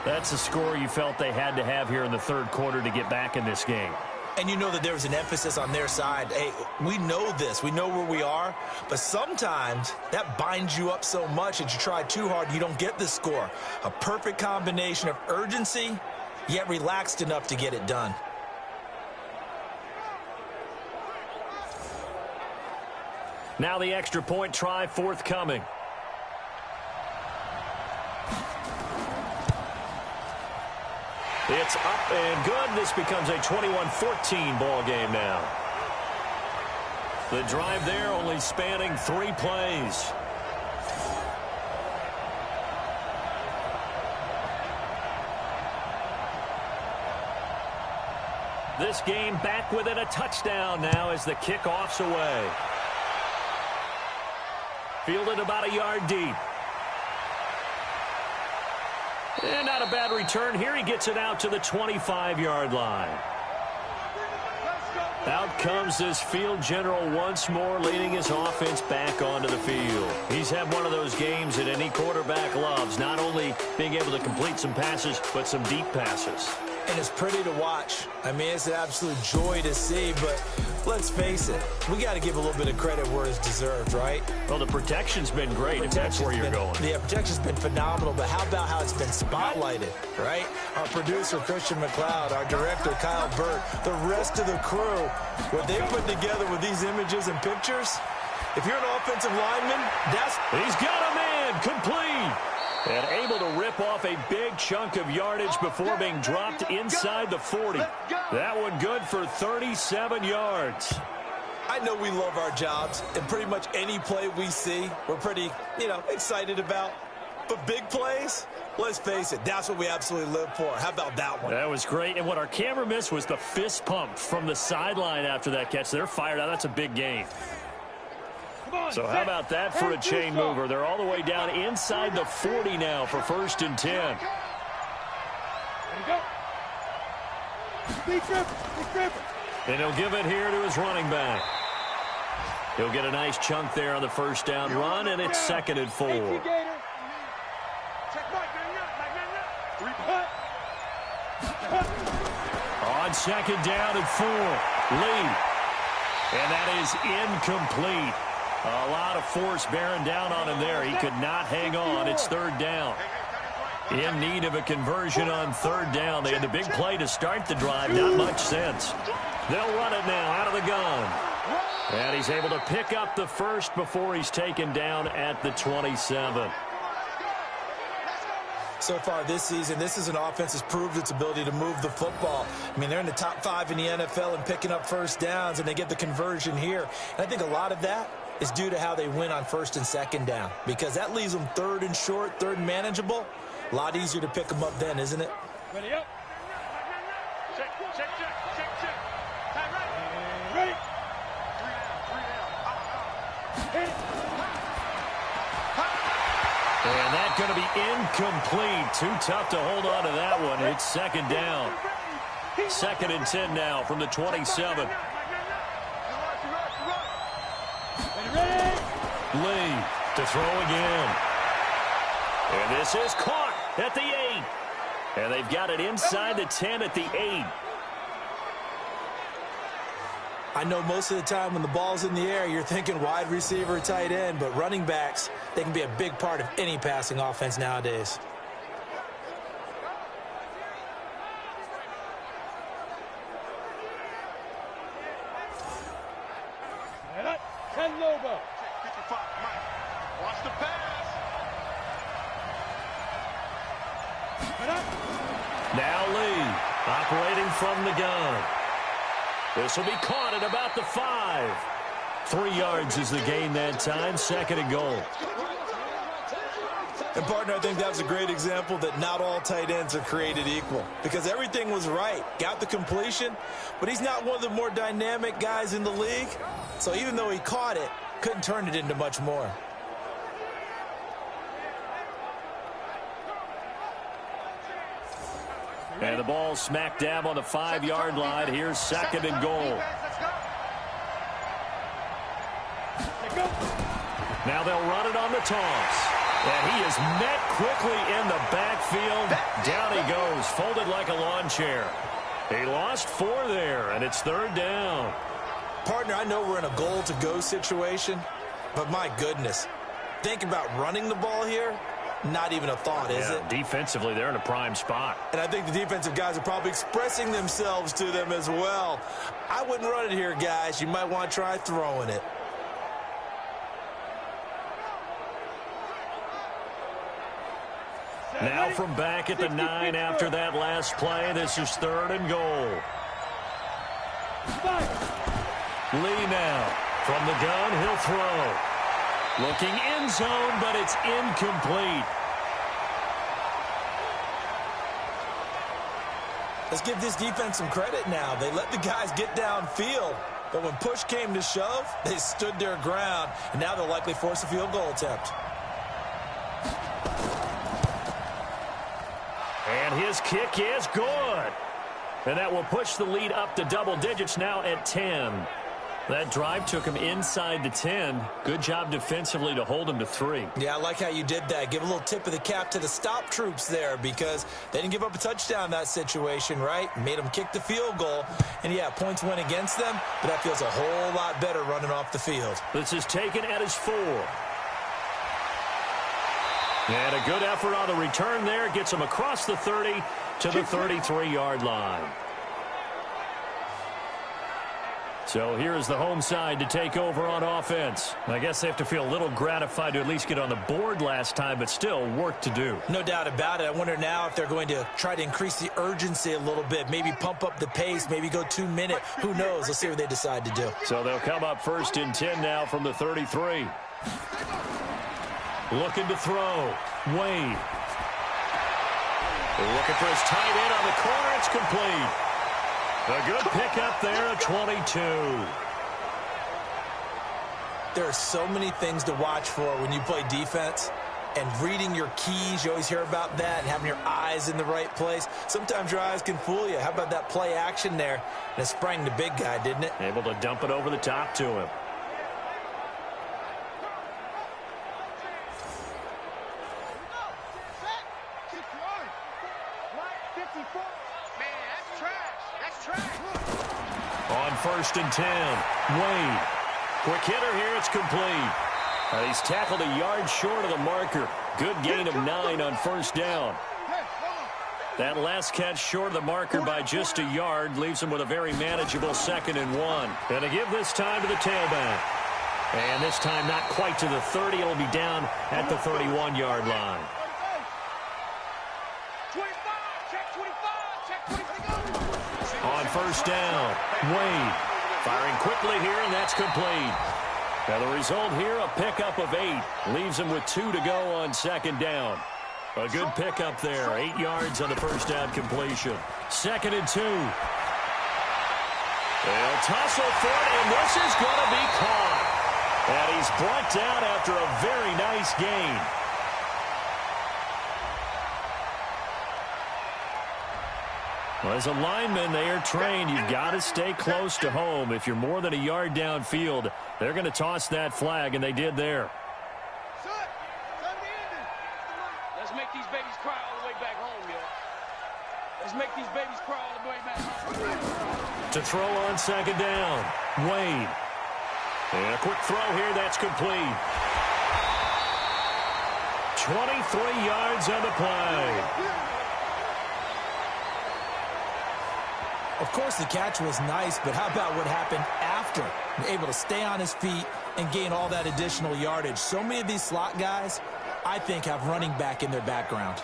That's a score you felt they had to have here in the 3rd quarter to get back in this game. And you know that there was an emphasis on their side. Hey, we know this. We know where we are. But sometimes that binds you up so much that you try too hard, you don't get the score. A perfect combination of urgency, yet relaxed enough to get it done. Now the extra point try forthcoming. It's up and good. This becomes a 21-14 ball game now. The drive there only spanning 3 plays. This game back within a touchdown now as the kickoff's away. Fielded about a yard deep. And not a bad return here. He gets it out to the 25-yard line. Out comes this field general once more, leading his offense back onto the field. He's had one of those games that any quarterback loves, not only being able to complete some passes, but some deep passes. And it's pretty to watch. I mean, it's an absolute joy to see, but let's face it, we got to give a little bit of credit where it's deserved, right? Well, the protection's been great, if that's where you're going. The protection's been phenomenal, but how about how it's been spotlighted, right? Our producer, Christian McLeod, our director, Kyle Burt, the rest of the crew, what they put together with these images and pictures, if you're an offensive lineman, that's... He's got a man complete. And able to rip off a big chunk of yardage before being dropped inside the 40. That one good for 37 yards. I know we love our jobs, and pretty much any play we see, we're pretty, excited about. But big plays, let's face it, that's what we absolutely live for. How about that one? That was great. And what our camera missed was the fist pump from the sideline after that catch. They're fired out. That's a big gain. So how about that for a chain mover? They're all the way down inside the 40 now for 1st and 10. And he'll give it here to his running back. He'll get a nice chunk there on the 1st down run, and it's 2nd and 4. On 2nd down and 4, Lee. And that is incomplete. A lot of force bearing down on him there. He could not hang on. It's 3rd down. In need of a conversion on 3rd down. They had the big play to start the drive. Not much sense. They'll run it now out of the gun. And he's able to pick up the 1st before he's taken down at the 27. So far this season, this is an offense that's proved its ability to move the football. I mean, they're in the top 5 in the NFL and picking up 1st downs, and they get the conversion here. And I think a lot of that is due to how they win on 1st and 2nd down, because that leaves them 3rd and short, 3rd and manageable. A lot easier to pick them up then, isn't it? Ready up. Check. Time right. Ready. 3 down. And that's going to be incomplete. Too tough to hold on to that one. It's 2nd down. 2nd and 10 now from the 27. Lee to throw again. And this is caught at the 8. And they've got it inside the 10 at the 8. I know most of the time when the ball's in the air, you're thinking wide receiver, tight end, but running backs, they can be a big part of any passing offense nowadays. Ken Lobo. 55, Mike. Watch the pass. Now Lee operating from the gun. This will be caught at about the 5. 3 yards is the gain that time. 2nd and goal. And, partner, I think that was a great example that not all tight ends are created equal, because everything was right. Got the completion, but he's not one of the more dynamic guys in the league. So even though he caught it, couldn't turn it into much more. And the ball smack dab on the 5-yard line. Here's 2nd and goal. Now they'll run it on the toss. And he is met quickly in the backfield. Down he goes, folded like a lawn chair. He lost 4 there, and it's 3rd down. Partner, I know we're in a goal-to-go situation, but my goodness, think about running the ball here. Not even a thought, is it? Defensively, they're in a prime spot. And I think the defensive guys are probably expressing themselves to them as well. I wouldn't run it here, guys. You might want to try throwing it. Now from back at the 9 after that last play, this is 3rd and goal. Lee now from the gun, he'll throw. Looking end zone, but it's incomplete. Let's give this defense some credit now. They let the guys get downfield, but when push came to shove, they stood their ground, and now they'll likely force a field goal attempt. And his kick is good. And that will push the lead up to double digits now at 10. That drive took him inside the 10. Good job defensively to hold him to 3. Yeah, I like how you did that. Give a little tip of the cap to the stop troops there because they didn't give up a touchdown in that situation, right? Made them kick the field goal. And, yeah, points went against them, but that feels a whole lot better running off the field. This is taken at his 4. And a good effort on the return there. Gets him across the 30 to the 33-yard line. So here's the home side to take over on offense. I guess they have to feel a little gratified to at least get on the board last time, but still work to do. No doubt about it. I wonder now if they're going to try to increase the urgency a little bit, maybe pump up the pace, maybe go 2-minute. Who knows? Let's see what they decide to do. So they'll come up 1st and 10 now from the 33. Looking to throw. Wade. Looking for his tight end on the corner. It's complete. A good pickup there at 22. There are so many things to watch for when you play defense. And reading your keys, you always hear about that, and having your eyes in the right place. Sometimes your eyes can fool you. How about that play action there? And it sprang the big guy, didn't it? Able to dump it over the top to him. On 1st and 10, Wade. Quick hitter here, it's complete. He's tackled a yard short of the marker. Good gain of 9 on 1st down. That last catch short of the marker by just a yard leaves him with a very manageable 2nd and 1. Gonna give this time to the tailback. And this time not quite to the 30. It'll be down at the 31-yard line. On 1st down, Wade firing quickly here, and that's complete. Now the result here, a pickup of 8. Leaves him with 2 to go on 2nd down. A good pickup there, 8 yards on the 1st down completion. 2nd and 2. They'll tussle for it, and this is going to be caught. And he's brought down after a very nice gain. Well, as a lineman, they are trained. You've got to stay close to home. If you're more than a yard downfield, they're going to toss that flag, and they did there. Let's make these babies cry all the way back home, yo. Let's make these babies cry all the way back home. To throw on 2nd down, Wade. And a quick throw here, that's complete. 23 yards on the play. Of course, the catch was nice, but how about what happened after? Able to stay on his feet and gain all that additional yardage. So many of these slot guys, I think, have running back in their background.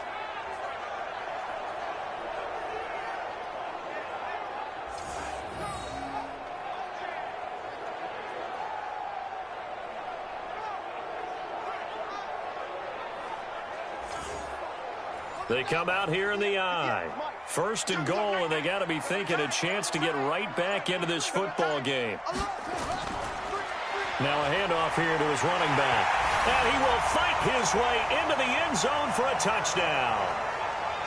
They come out here in the eye. 1st and goal, and they got to be thinking a chance to get right back into this football game. Now a handoff here to his running back. And he will fight his way into the end zone for a touchdown.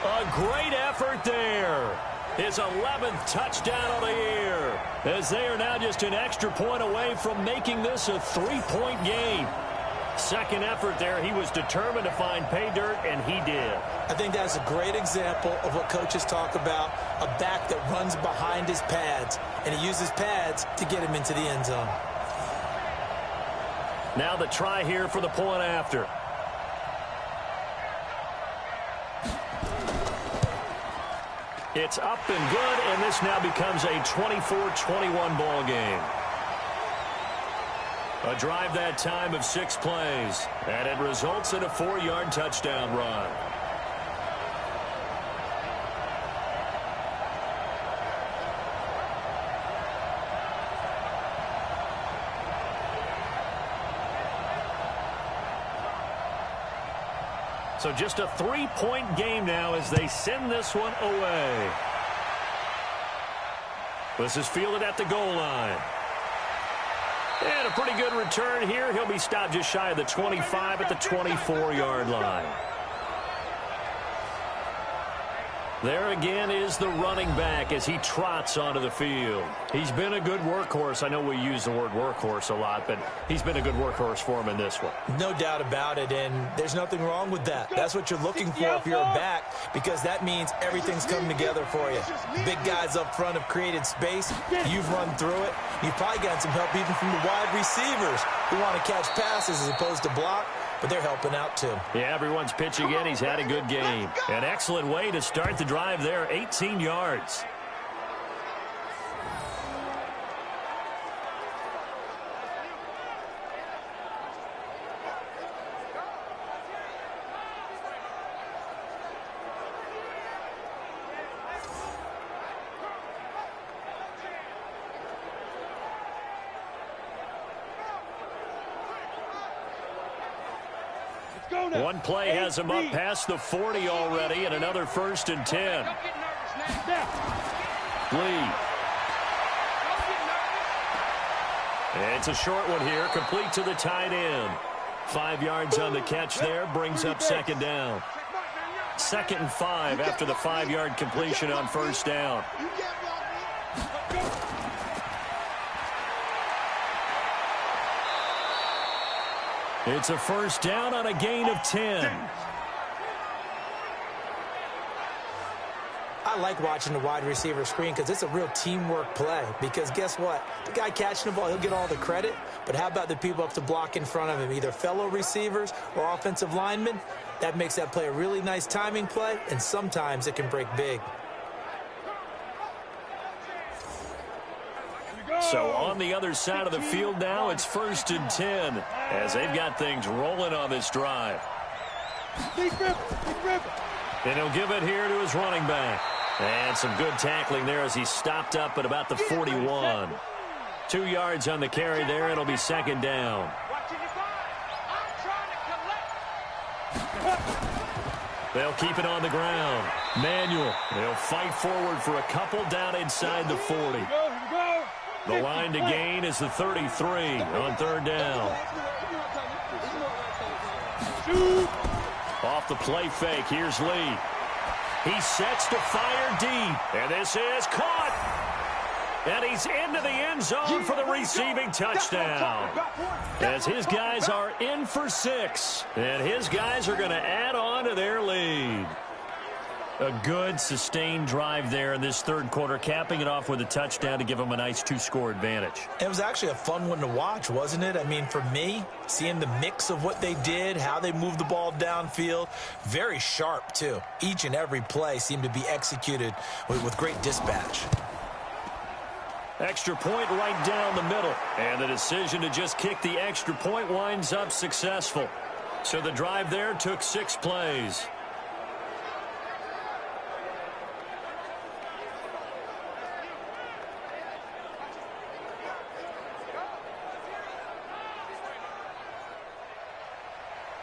A great effort there. His 11th touchdown of the year, as they are now just an extra point away from making this a 3-point game. 2nd effort there. He was determined to find pay dirt, and he did. I think that's a great example of what coaches talk about, a back that runs behind his pads, and he uses pads to get him into the end zone. Now the try here for the point after. It's up and good, and this now becomes a 24-21 ball game. A drive that time of 6 plays, and it results in a 4-yard touchdown run. So just a 3-point game now as they send this one away. This is fielded at the goal line. And a pretty good return here. He'll be stopped just shy of the 25 at the 24-yard line. There again is the running back as he trots onto the field. He's been a good workhorse. I know we use the word workhorse a lot, but he's been a good workhorse for him in this one. No doubt about it, and there's nothing wrong with that. That's what you're looking for if you're a back, because that means everything's coming together for you. Big guys up front have created space. You've run through it. You've probably gotten some help even from the wide receivers who want to catch passes as opposed to block. But they're helping out, too. Yeah, everyone's pitching in. He's had a good game. An excellent way to start the drive there, 18 yards. One play has him up past the 40 already, and another 1st and 10. Lee. It's a short one here, complete to the tight end. 5 yards on the catch there, brings up 2nd down. 2nd and 5 after the 5-yard completion on 1st down. It's a 1st down on a gain of 10. I like watching the wide receiver screen because it's a real teamwork play. Because guess what? The guy catching the ball, he'll get all the credit. But how about the people up to block in front of him, either fellow receivers or offensive linemen? That makes that play a really nice timing play, and sometimes it can break big. So on the other side of the field now, it's 1st and 10 as they've got things rolling on this drive. And he'll give it here to his running back. And some good tackling there as he stopped up at about the 41. 2 yards on the carry there. It'll be 2nd down. They'll keep it on the ground. Manuel. They'll fight forward for a couple down inside the 40. The line to gain is the 33 on 3rd down. Off the play fake, here's Lee. He sets to fire deep, and this is caught. And he's into the end zone for the receiving touchdown. As his guys are in for 6, and his guys are going to add on to their lead. A good, sustained drive there in this 3rd quarter, capping it off with a touchdown to give them a nice 2-score advantage. It was actually a fun one to watch, wasn't it? I mean, for me, seeing the mix of what they did, how they moved the ball downfield, very sharp, too. Each and every play seemed to be executed with great dispatch. Extra point right down the middle. And the decision to just kick the extra point winds up successful. So the drive there took 6 plays.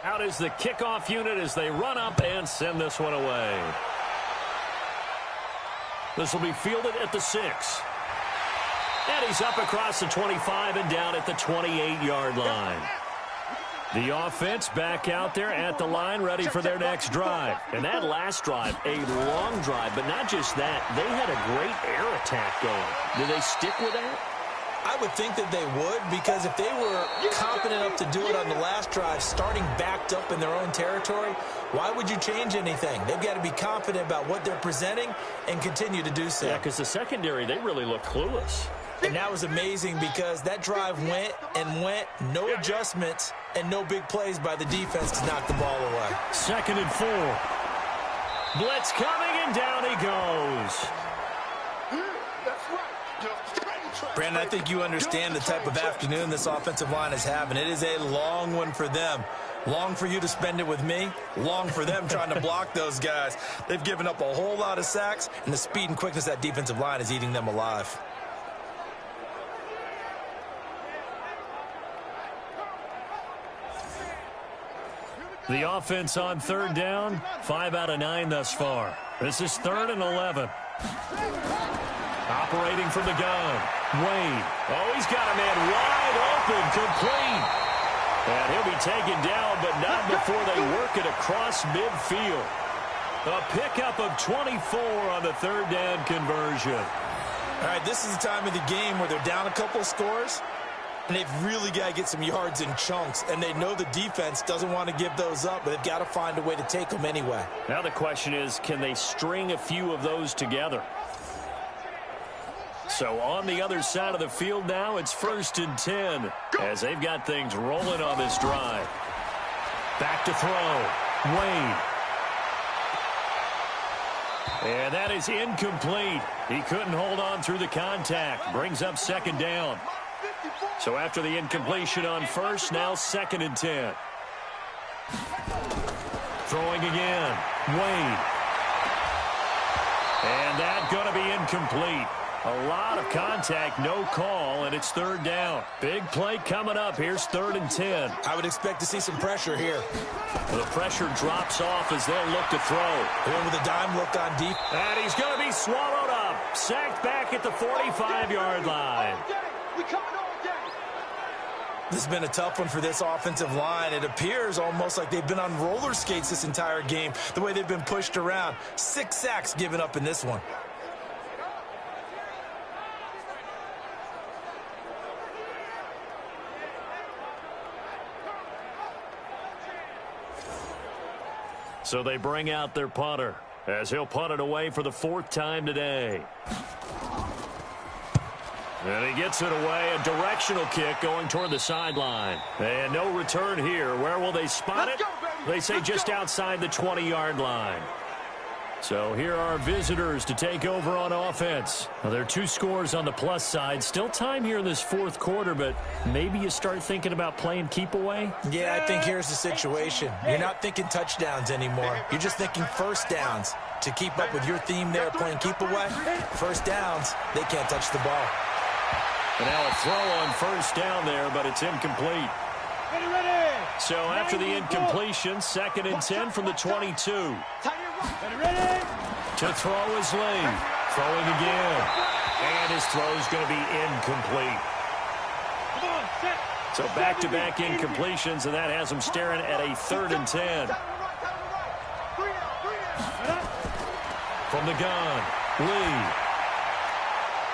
Out is the kickoff unit as they run up and send this one away. This will be fielded at the 6. And he's up across the 25 and down at the 28-yard line. The offense back out there at the line, ready for their next drive. And that last drive, a long drive, but not just that. They had a great air attack going. Do they stick with that? I would think that they would, because if they were confident enough to do it on the last drive, starting backed up in their own territory, why would you change anything? They've got to be confident about what they're presenting and continue to do so. Yeah, because the secondary, they really look clueless. And that was amazing because that drive went and went, no adjustments, and no big plays by the defense to knock the ball away. 2nd and 4. Blitz coming, and down he goes. Brandon, I think you understand the type of afternoon this offensive line is having. It is a long one for them. Long for you to spend it with me. Long for them trying to block those guys. They've given up a whole lot of sacks, and the speed and quickness of that defensive line is eating them alive. The offense on third down, 5 out of 9 thus far. This is 3rd and 11. Operating from the gun, Wade. Oh, he's got a man wide open, complete. And he'll be taken down, but not before they work it across midfield. A pickup of 24 on the 3rd down conversion. All right, this is the time of the game where they're down a couple of scores, and they've really got to get some yards in chunks, and they know the defense doesn't want to give those up, but they've got to find a way to take them anyway. Now the question is, can they string a few of those together? So on the other side of the field now, it's 1st and 10 as they've got things rolling on this drive. Back to throw, Wade. And that is incomplete. He couldn't hold on through the contact. Brings up 2nd down. So after the incompletion on 1st, now 2nd and 10. Throwing again, Wade. And that's going to be incomplete. A lot of contact, no call, and it's 3rd down. Big play coming up. Here's 3rd and 10. I would expect to see some pressure here. The pressure drops off as they'll look to throw. They went with a dime look on deep. And he's going to be swallowed up. Sacked back at the 45-yard line. This has been a tough one for this offensive line. It appears almost like they've been on roller skates this entire game, the way they've been pushed around. 6 sacks given up in this one. So they bring out their punter as he'll punt it away for the 4th time today. And he gets it away, a directional kick going toward the sideline. And no return here. Where will they spot it? They say just outside the 20-yard line. So here are visitors to take over on offense. Now, there are 2 scores on the plus side. Still time here in this 4th quarter, but maybe you start thinking about playing keep away? Yeah, I think here's the situation. You're not thinking touchdowns anymore. You're just thinking 1st downs. To keep up with your theme there, playing keep away, 1st downs, they can't touch the ball. And now a throw on 1st down there, but it's incomplete. So after the incompletion, 2nd and 10 from the 22. To throw is Lee. Throwing again. And his throw is going to be incomplete. So back-to-back incompletions, and that has him staring at a 3rd and 10. From the gun, Lee.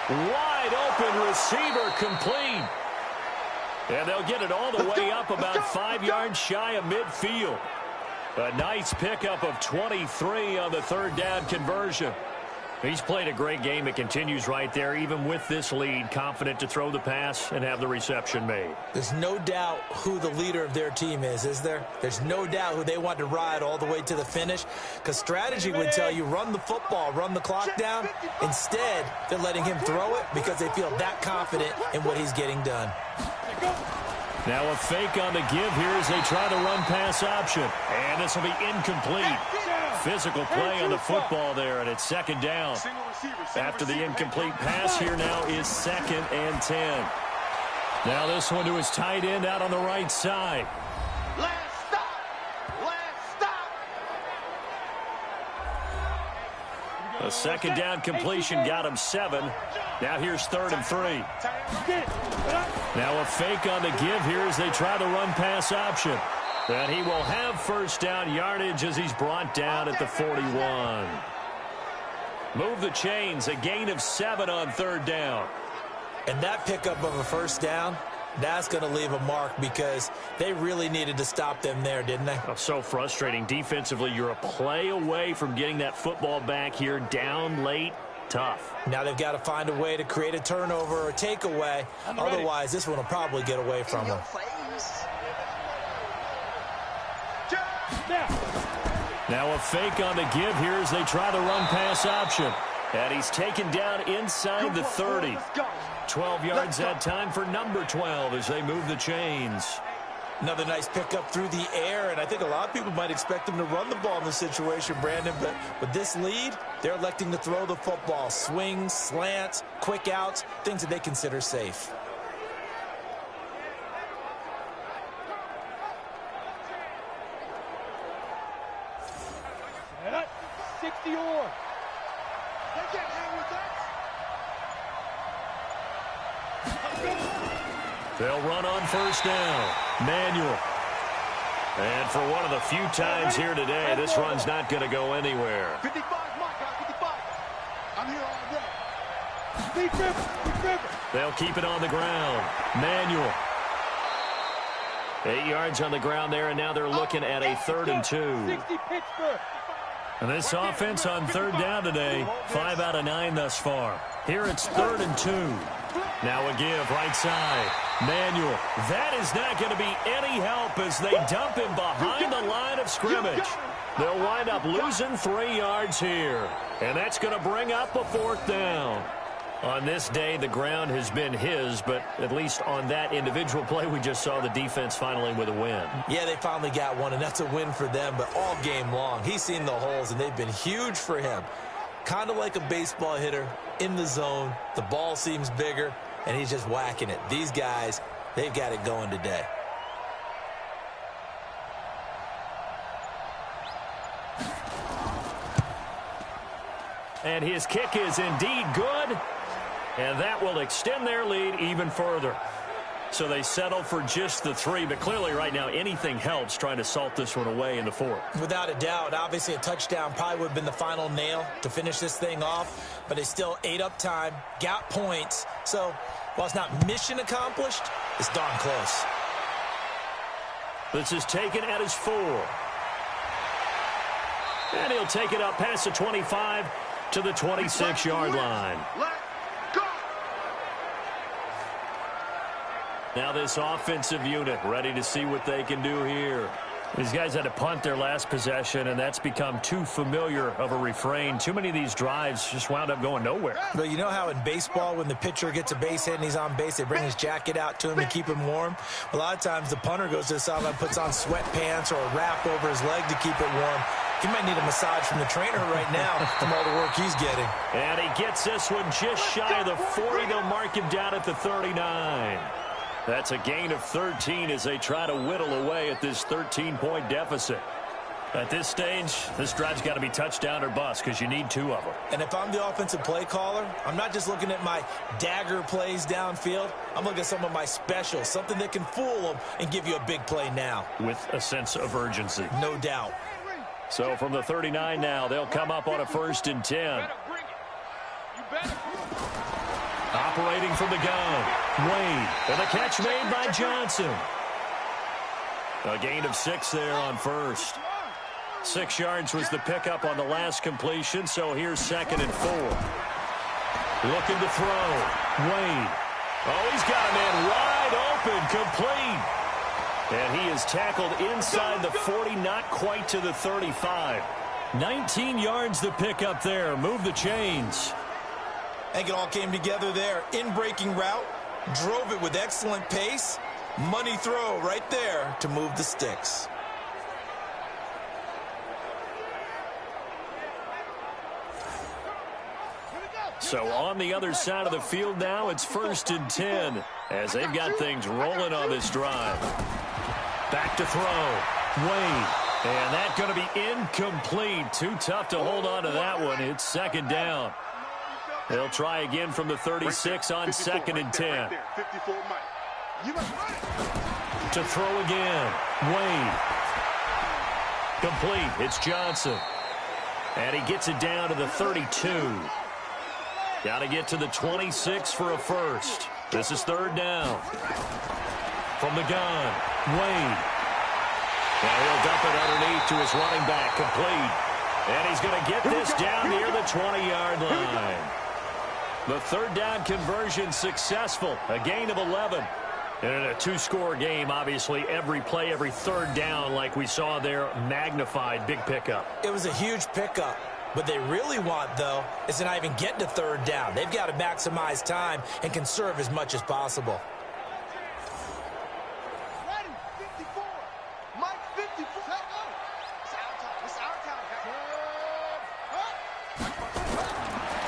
Wide open receiver, complete. And they'll get it all the way up about 5 yards shy of midfield. A nice pickup of 23 on the 3rd down conversion. He's played a great game. It continues right there, even with this lead, confident to throw the pass and have the reception made. There's no doubt who the leader of their team is there? There's no doubt who they want to ride all the way to the finish, because strategy would tell you run the football, run the clock down. Instead, they're letting him throw it because they feel that confident in what he's getting done. Now a fake on the give here as they try to run pass option. And this will be incomplete. Physical play on the football there, and it's 2nd down. After the incomplete pass, here now is 2nd and 10. Now this one to his tight end out on the right side. Last stop. A 2nd down completion got him 7. Now here's 3rd and 3. Now a fake on the give here as they try to run pass option. And he will have 1st down yardage as he's brought down at the 41. Move the chains, a gain of 7 on 3rd down. And that pickup of a 1st down, that's going to leave a mark because they really needed to stop them there, didn't they? Oh, so frustrating. Defensively, you're a play away from getting that football back here, down late. Tough. Now they've got to find a way to create a turnover or takeaway. Otherwise, this one will probably get away from them. Now a fake on the give here as they try to run pass option. And he's taken down inside the 30. 12 yards that time for number 12 as they move the chains. Another nice pickup through the air, and I think a lot of people might expect them to run the ball in this situation, Brandon, but with this lead, they're electing to throw the football. Swings, slants, quick outs, things that they consider safe. They'll run on first down. Manuel. And for one of the few times here today, this run's not going to go anywhere. 55, my guy, 55. I'm here all day. They'll keep it on the ground. Manuel. 8 yards on the ground there, and now they're looking at a 3rd and 2. And this offense on 3rd down today, 5 out of 9 thus far. Here it's 3rd and 2. Now a give right side. Manuel. That is not going to be any help as they dump him behind the line of scrimmage. They'll wind up losing 3 yards here. And that's going to bring up a 4th down. On this day, the ground has been his, but at least on that individual play, we just saw the defense finally with a win. Yeah, they finally got one, and that's a win for them, but all game long, he's seen the holes, and they've been huge for him. Kind of like a baseball hitter in the zone. The ball seems bigger, and he's just whacking it. These guys, they've got it going today. And his kick is indeed good. And that will extend their lead even further. So they settle for just the 3, but clearly right now anything helps trying to salt this one away in the 4th. Without a doubt, obviously a touchdown probably would have been the final nail to finish this thing off, but they still ate up time, got points. So while it's not mission accomplished, it's darn close. This is taken at his 4. And he'll take it up past the 25 to the 26-yard line. Now this offensive unit ready to see what they can do here. These guys had to punt their last possession, and that's become too familiar of a refrain. Too many of these drives just wound up going nowhere. But you know how in baseball when the pitcher gets a base hit and he's on base, they bring his jacket out to him and keep him warm? A lot of times the punter goes to the sideline, puts on sweatpants or a wrap over his leg to keep it warm. He might need a massage from the trainer right now from all the work he's getting. And he gets this one just shy of the 40. They'll mark him down at the 39. That's a gain of 13 as they try to whittle away at this 13-point deficit. At this stage, this drive's got to be touchdown or bust because you need 2 of them. And if I'm the offensive play caller, I'm not just looking at my dagger plays downfield. I'm looking at some of my specials, something that can fool them and give you a big play now. With a sense of urgency. No doubt. So from the 39 now, they'll come up on a 1st and 10. Operating from the gun, Wade, and the catch made by Johnson. A gain of 6 there on 1st. 6 yards was the pickup on the last completion, so here's 2nd and 4. Looking to throw, Wade. Oh, he's got a man wide open, complete. And he is tackled inside the 40, not quite to the 35. 19 yards the pickup there. Move the chains. I think it all came together there. In-breaking route, drove it with excellent pace. Money throw right there to move the sticks. So on the other side of the field now, it's 1st and 10 as they've got things rolling on this drive. Back to throw. Wade. And that's going to be incomplete. Too tough to hold on to that one. It's 2nd down. They'll try again from the 36 on 2nd and 10. To throw again. Wade. Complete. It's Johnson. And he gets it down to the 32. Got to get to the 26 for a 1st. This is 3rd down. From the gun, Wade. Now he'll dump it underneath to his running back, complete. And he's going to get this down near the 20-yard line. The 3rd down conversion successful, a gain of 11. And in a 2-score game, obviously, every play, every 3rd down, like we saw there, magnified, big pickup. It was a huge pickup. What they really want, though, is to not even get to 3rd down. They've got to maximize time and conserve as much as possible. Ready, 54. Mike, 54. It's our time.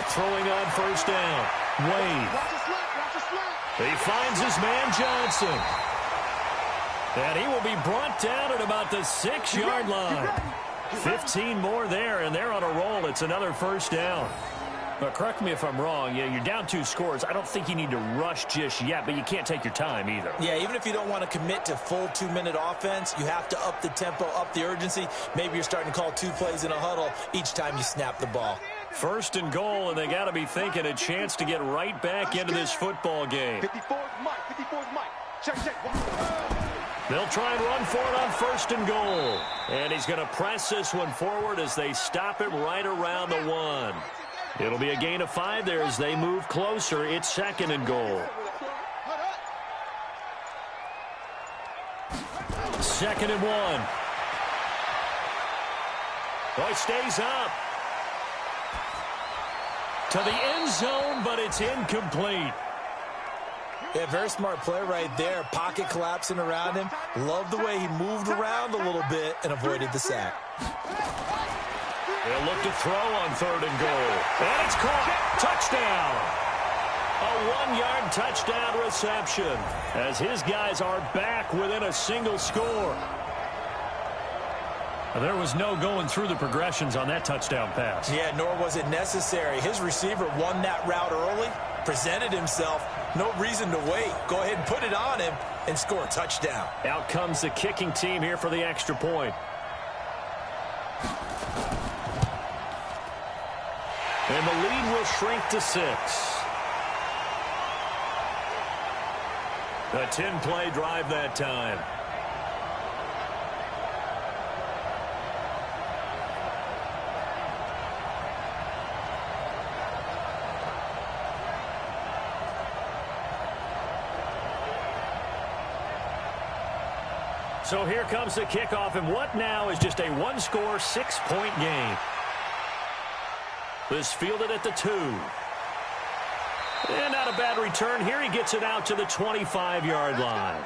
Throwing on 1st down. Wade. Watch the slap. He finds his man Johnson. And he will be brought down at about the 6-yard line. 15 more there, and they're on a roll. It's another 1st down. But correct me if I'm wrong. Yeah, you're down 2 scores. I don't think you need to rush just yet, but you can't take your time either. Yeah, even if you don't want to commit to full 2-minute offense, you have to up the tempo, up the urgency. Maybe you're starting to call 2 plays in a huddle each time you snap the ball. 1st and goal, and they got to be thinking a chance to get right back into this football game. 54's Mike. 54's Mike. Check. They'll try and run for it on 1st and goal. And he's going to press this one forward as they stop him right around the 1. It'll be a gain of 5 there as they move closer. It's 2nd and goal. 2nd and 1. Oh, he stays up. To the end zone, but it's incomplete. Yeah, very smart play right there. Pocket collapsing around him. Love the way he moved around a little bit and avoided the sack. They'll look to throw on 3rd and goal. And it's caught. Touchdown. A 1-yard touchdown reception as his guys are back within a single score. There was no going through the progressions on that touchdown pass. Yeah, nor was it necessary. His receiver won that route early, presented himself. No reason to wait. Go ahead and put it on him and score a touchdown. Out comes the kicking team here for the extra point. And the lead will shrink to 6. A 10-play drive that time. So here comes the kickoff, and what now is just a 1-score, 6-point game. This fielded at the 2. And not a bad return. Here he gets it out to the 25-yard line.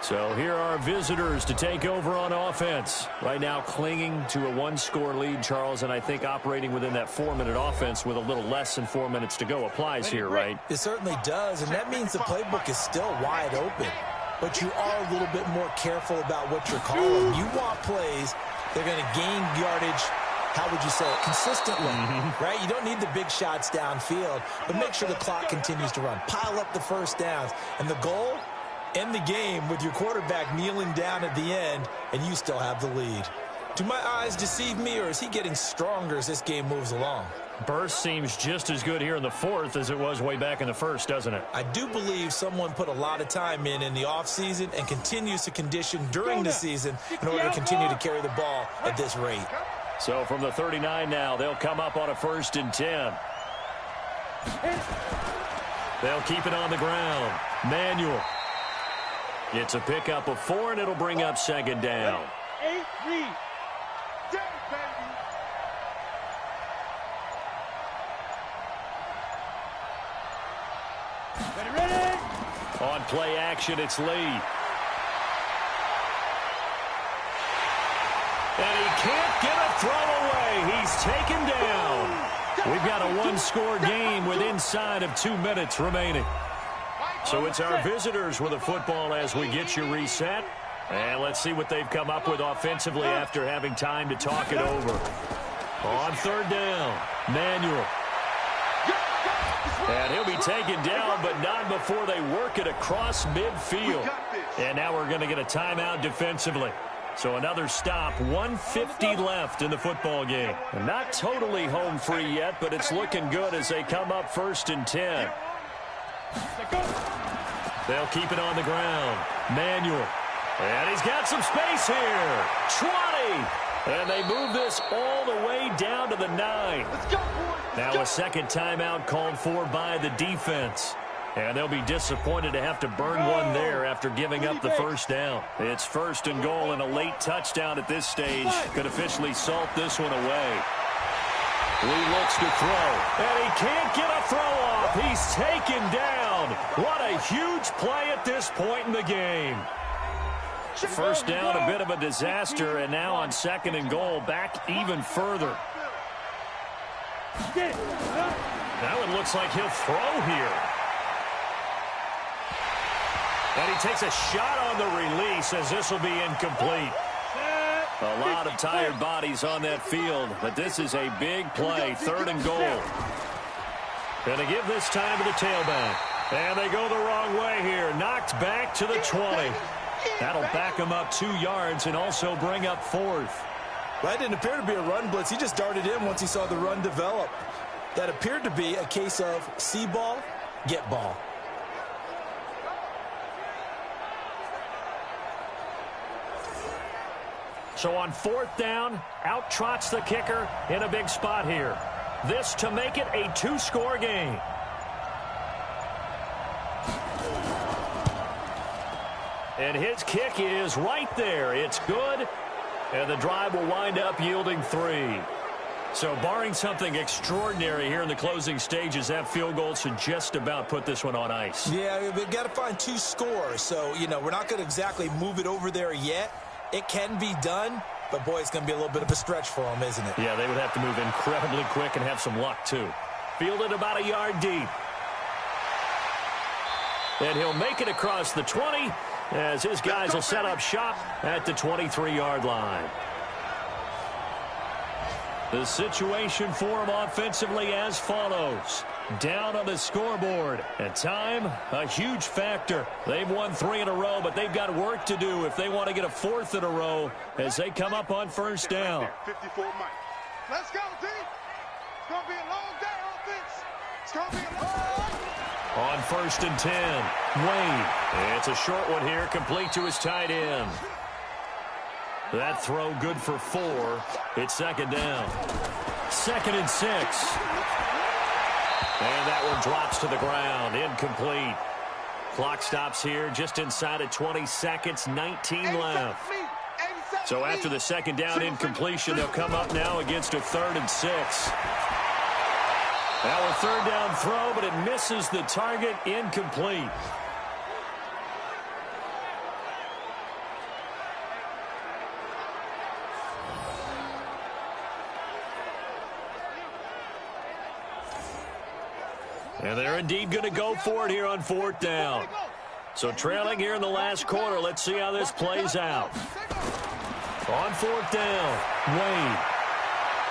So here are visitors to take over on offense. Right now clinging to a 1-score lead, Charles, and I think operating within that 4-minute offense with a little less than 4 minutes to go applies here, right? It certainly does, and that means the playbook is still wide open. But you are a little bit more careful about what you're calling. You want plays that are going to gain yardage, how would you say it, consistently, right? You don't need the big shots downfield, but make sure the clock continues to run. Pile up the first downs. And the goal, end the game with your quarterback kneeling down at the end, and you still have the lead. Do my eyes deceive me, or is he getting stronger as this game moves along? Burst seems just as good here in the 4th as it was way back in the 1st, doesn't it? I do believe someone put a lot of time in the offseason and continues to condition during the season in order to continue to carry the ball at this rate. So from the 39 now, they'll come up on a 1st and 10. They'll keep it on the ground. Manuel. It's a pickup of 4, and it'll bring up 2nd down. 8-3. Ready. On play action, it's Lee. And he can't get a throw away. He's taken down. We've got a 1-score game with inside of 2 minutes remaining. So it's our visitors with the football as we get you reset. And let's see what they've come up with offensively after having time to talk it over. On 3rd down, Manuel. And he'll be taken down, but not before they work it across midfield. And now we're going to get a timeout defensively. So another stop, 1:50 left in the football game. And not totally home free yet, but it's looking good as they come up 1st and 10. They'll keep it on the ground. Manuel. And he's got some space here. 20. And they move this all the way down to the 9. Now a second timeout called for by the defense. And they'll be disappointed to have to burn one there after giving up the 1st down. It's 1st and goal, and a late touchdown at this stage could officially salt this one away. Lee looks to throw, and he can't get a throw off. He's taken down. What a huge play at this point in the game. 1st down, a bit of a disaster, and now on 2nd and goal, back even further. Now it looks like he'll throw here. And he takes a shot on the release as this will be incomplete. A lot of tired bodies on that field, but this is a big play, 3rd and goal. Going to give this time to the tailback. And they go the wrong way here. Knocked back to the 20. That'll back him up 2 yards and also bring up 4th. That didn't appear to be a run blitz. He just darted in once he saw the run develop. That appeared to be a case of see ball, get ball. So on 4th down, out trots the kicker in a big spot here. This to make it a 2-score game. And his kick is right there. It's good. And the drive will wind up yielding 3. So barring something extraordinary here in the closing stages, that field goal should just about put this one on ice. Yeah, we've got to find 2 scores. So, we're not going to exactly move it over there yet. It can be done, but, boy, it's going to be a little bit of a stretch for them, isn't it? Yeah, they would have to move incredibly quick and have some luck, too. Fielded about a yard deep. And he'll make it across the 20 as his guys will set up shop at the 23-yard line. The situation for him offensively as follows. Down on the scoreboard. At time, a huge factor. They've won 3 in a row, but they've got work to do if they want to get a 4th in a row as they come up on 1st down. 54 Mike. Let's go, D. It's going to be a long day on offense. It's going to be a long day. On 1st and 10, Wade. It's a short one here, complete to his tight end. That throw good for 4. It's 2nd down. 2nd and 6. And that one drops to the ground. Incomplete. Clock stops here just inside of 20 seconds. 19 left. So after the 2nd down incompletion, they'll come up now against a 3rd and 6. Now a 3rd down throw, but it misses the target. Incomplete. And they're indeed going to go for it here on 4th down. So trailing here in the last quarter. Let's see how this plays out. On 4th down, Wade.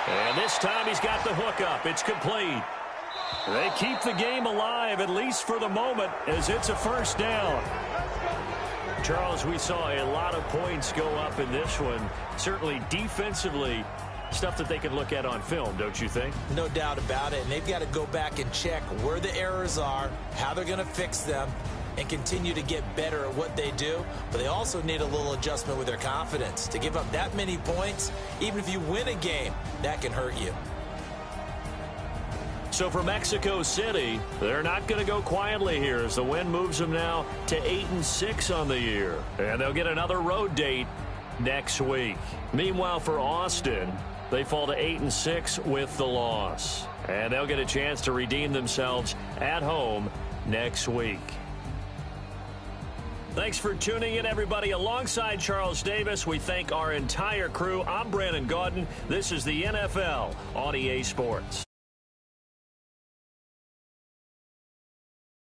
And this time he's got the hook up. It's complete. They keep the game alive, at least for the moment, as it's a 1st down. Charles, we saw a lot of points go up in this one. Certainly defensively, stuff that they can look at on film, don't you think? No doubt about it. And they've got to go back and check where the errors are, how they're going to fix them, and continue to get better at what they do. But they also need a little adjustment with their confidence. To give up that many points, even if you win a game, that can hurt you. So for Mexico City, they're not going to go quietly here as the win moves them now to 8-6 on the year. And they'll get another road date next week. Meanwhile, for Austin, they fall to 8-6 with the loss. And they'll get a chance to redeem themselves at home next week. Thanks for tuning in, everybody. Alongside Charles Davis, we thank our entire crew. I'm Brandon Gaudin. This is the NFL on EA Sports.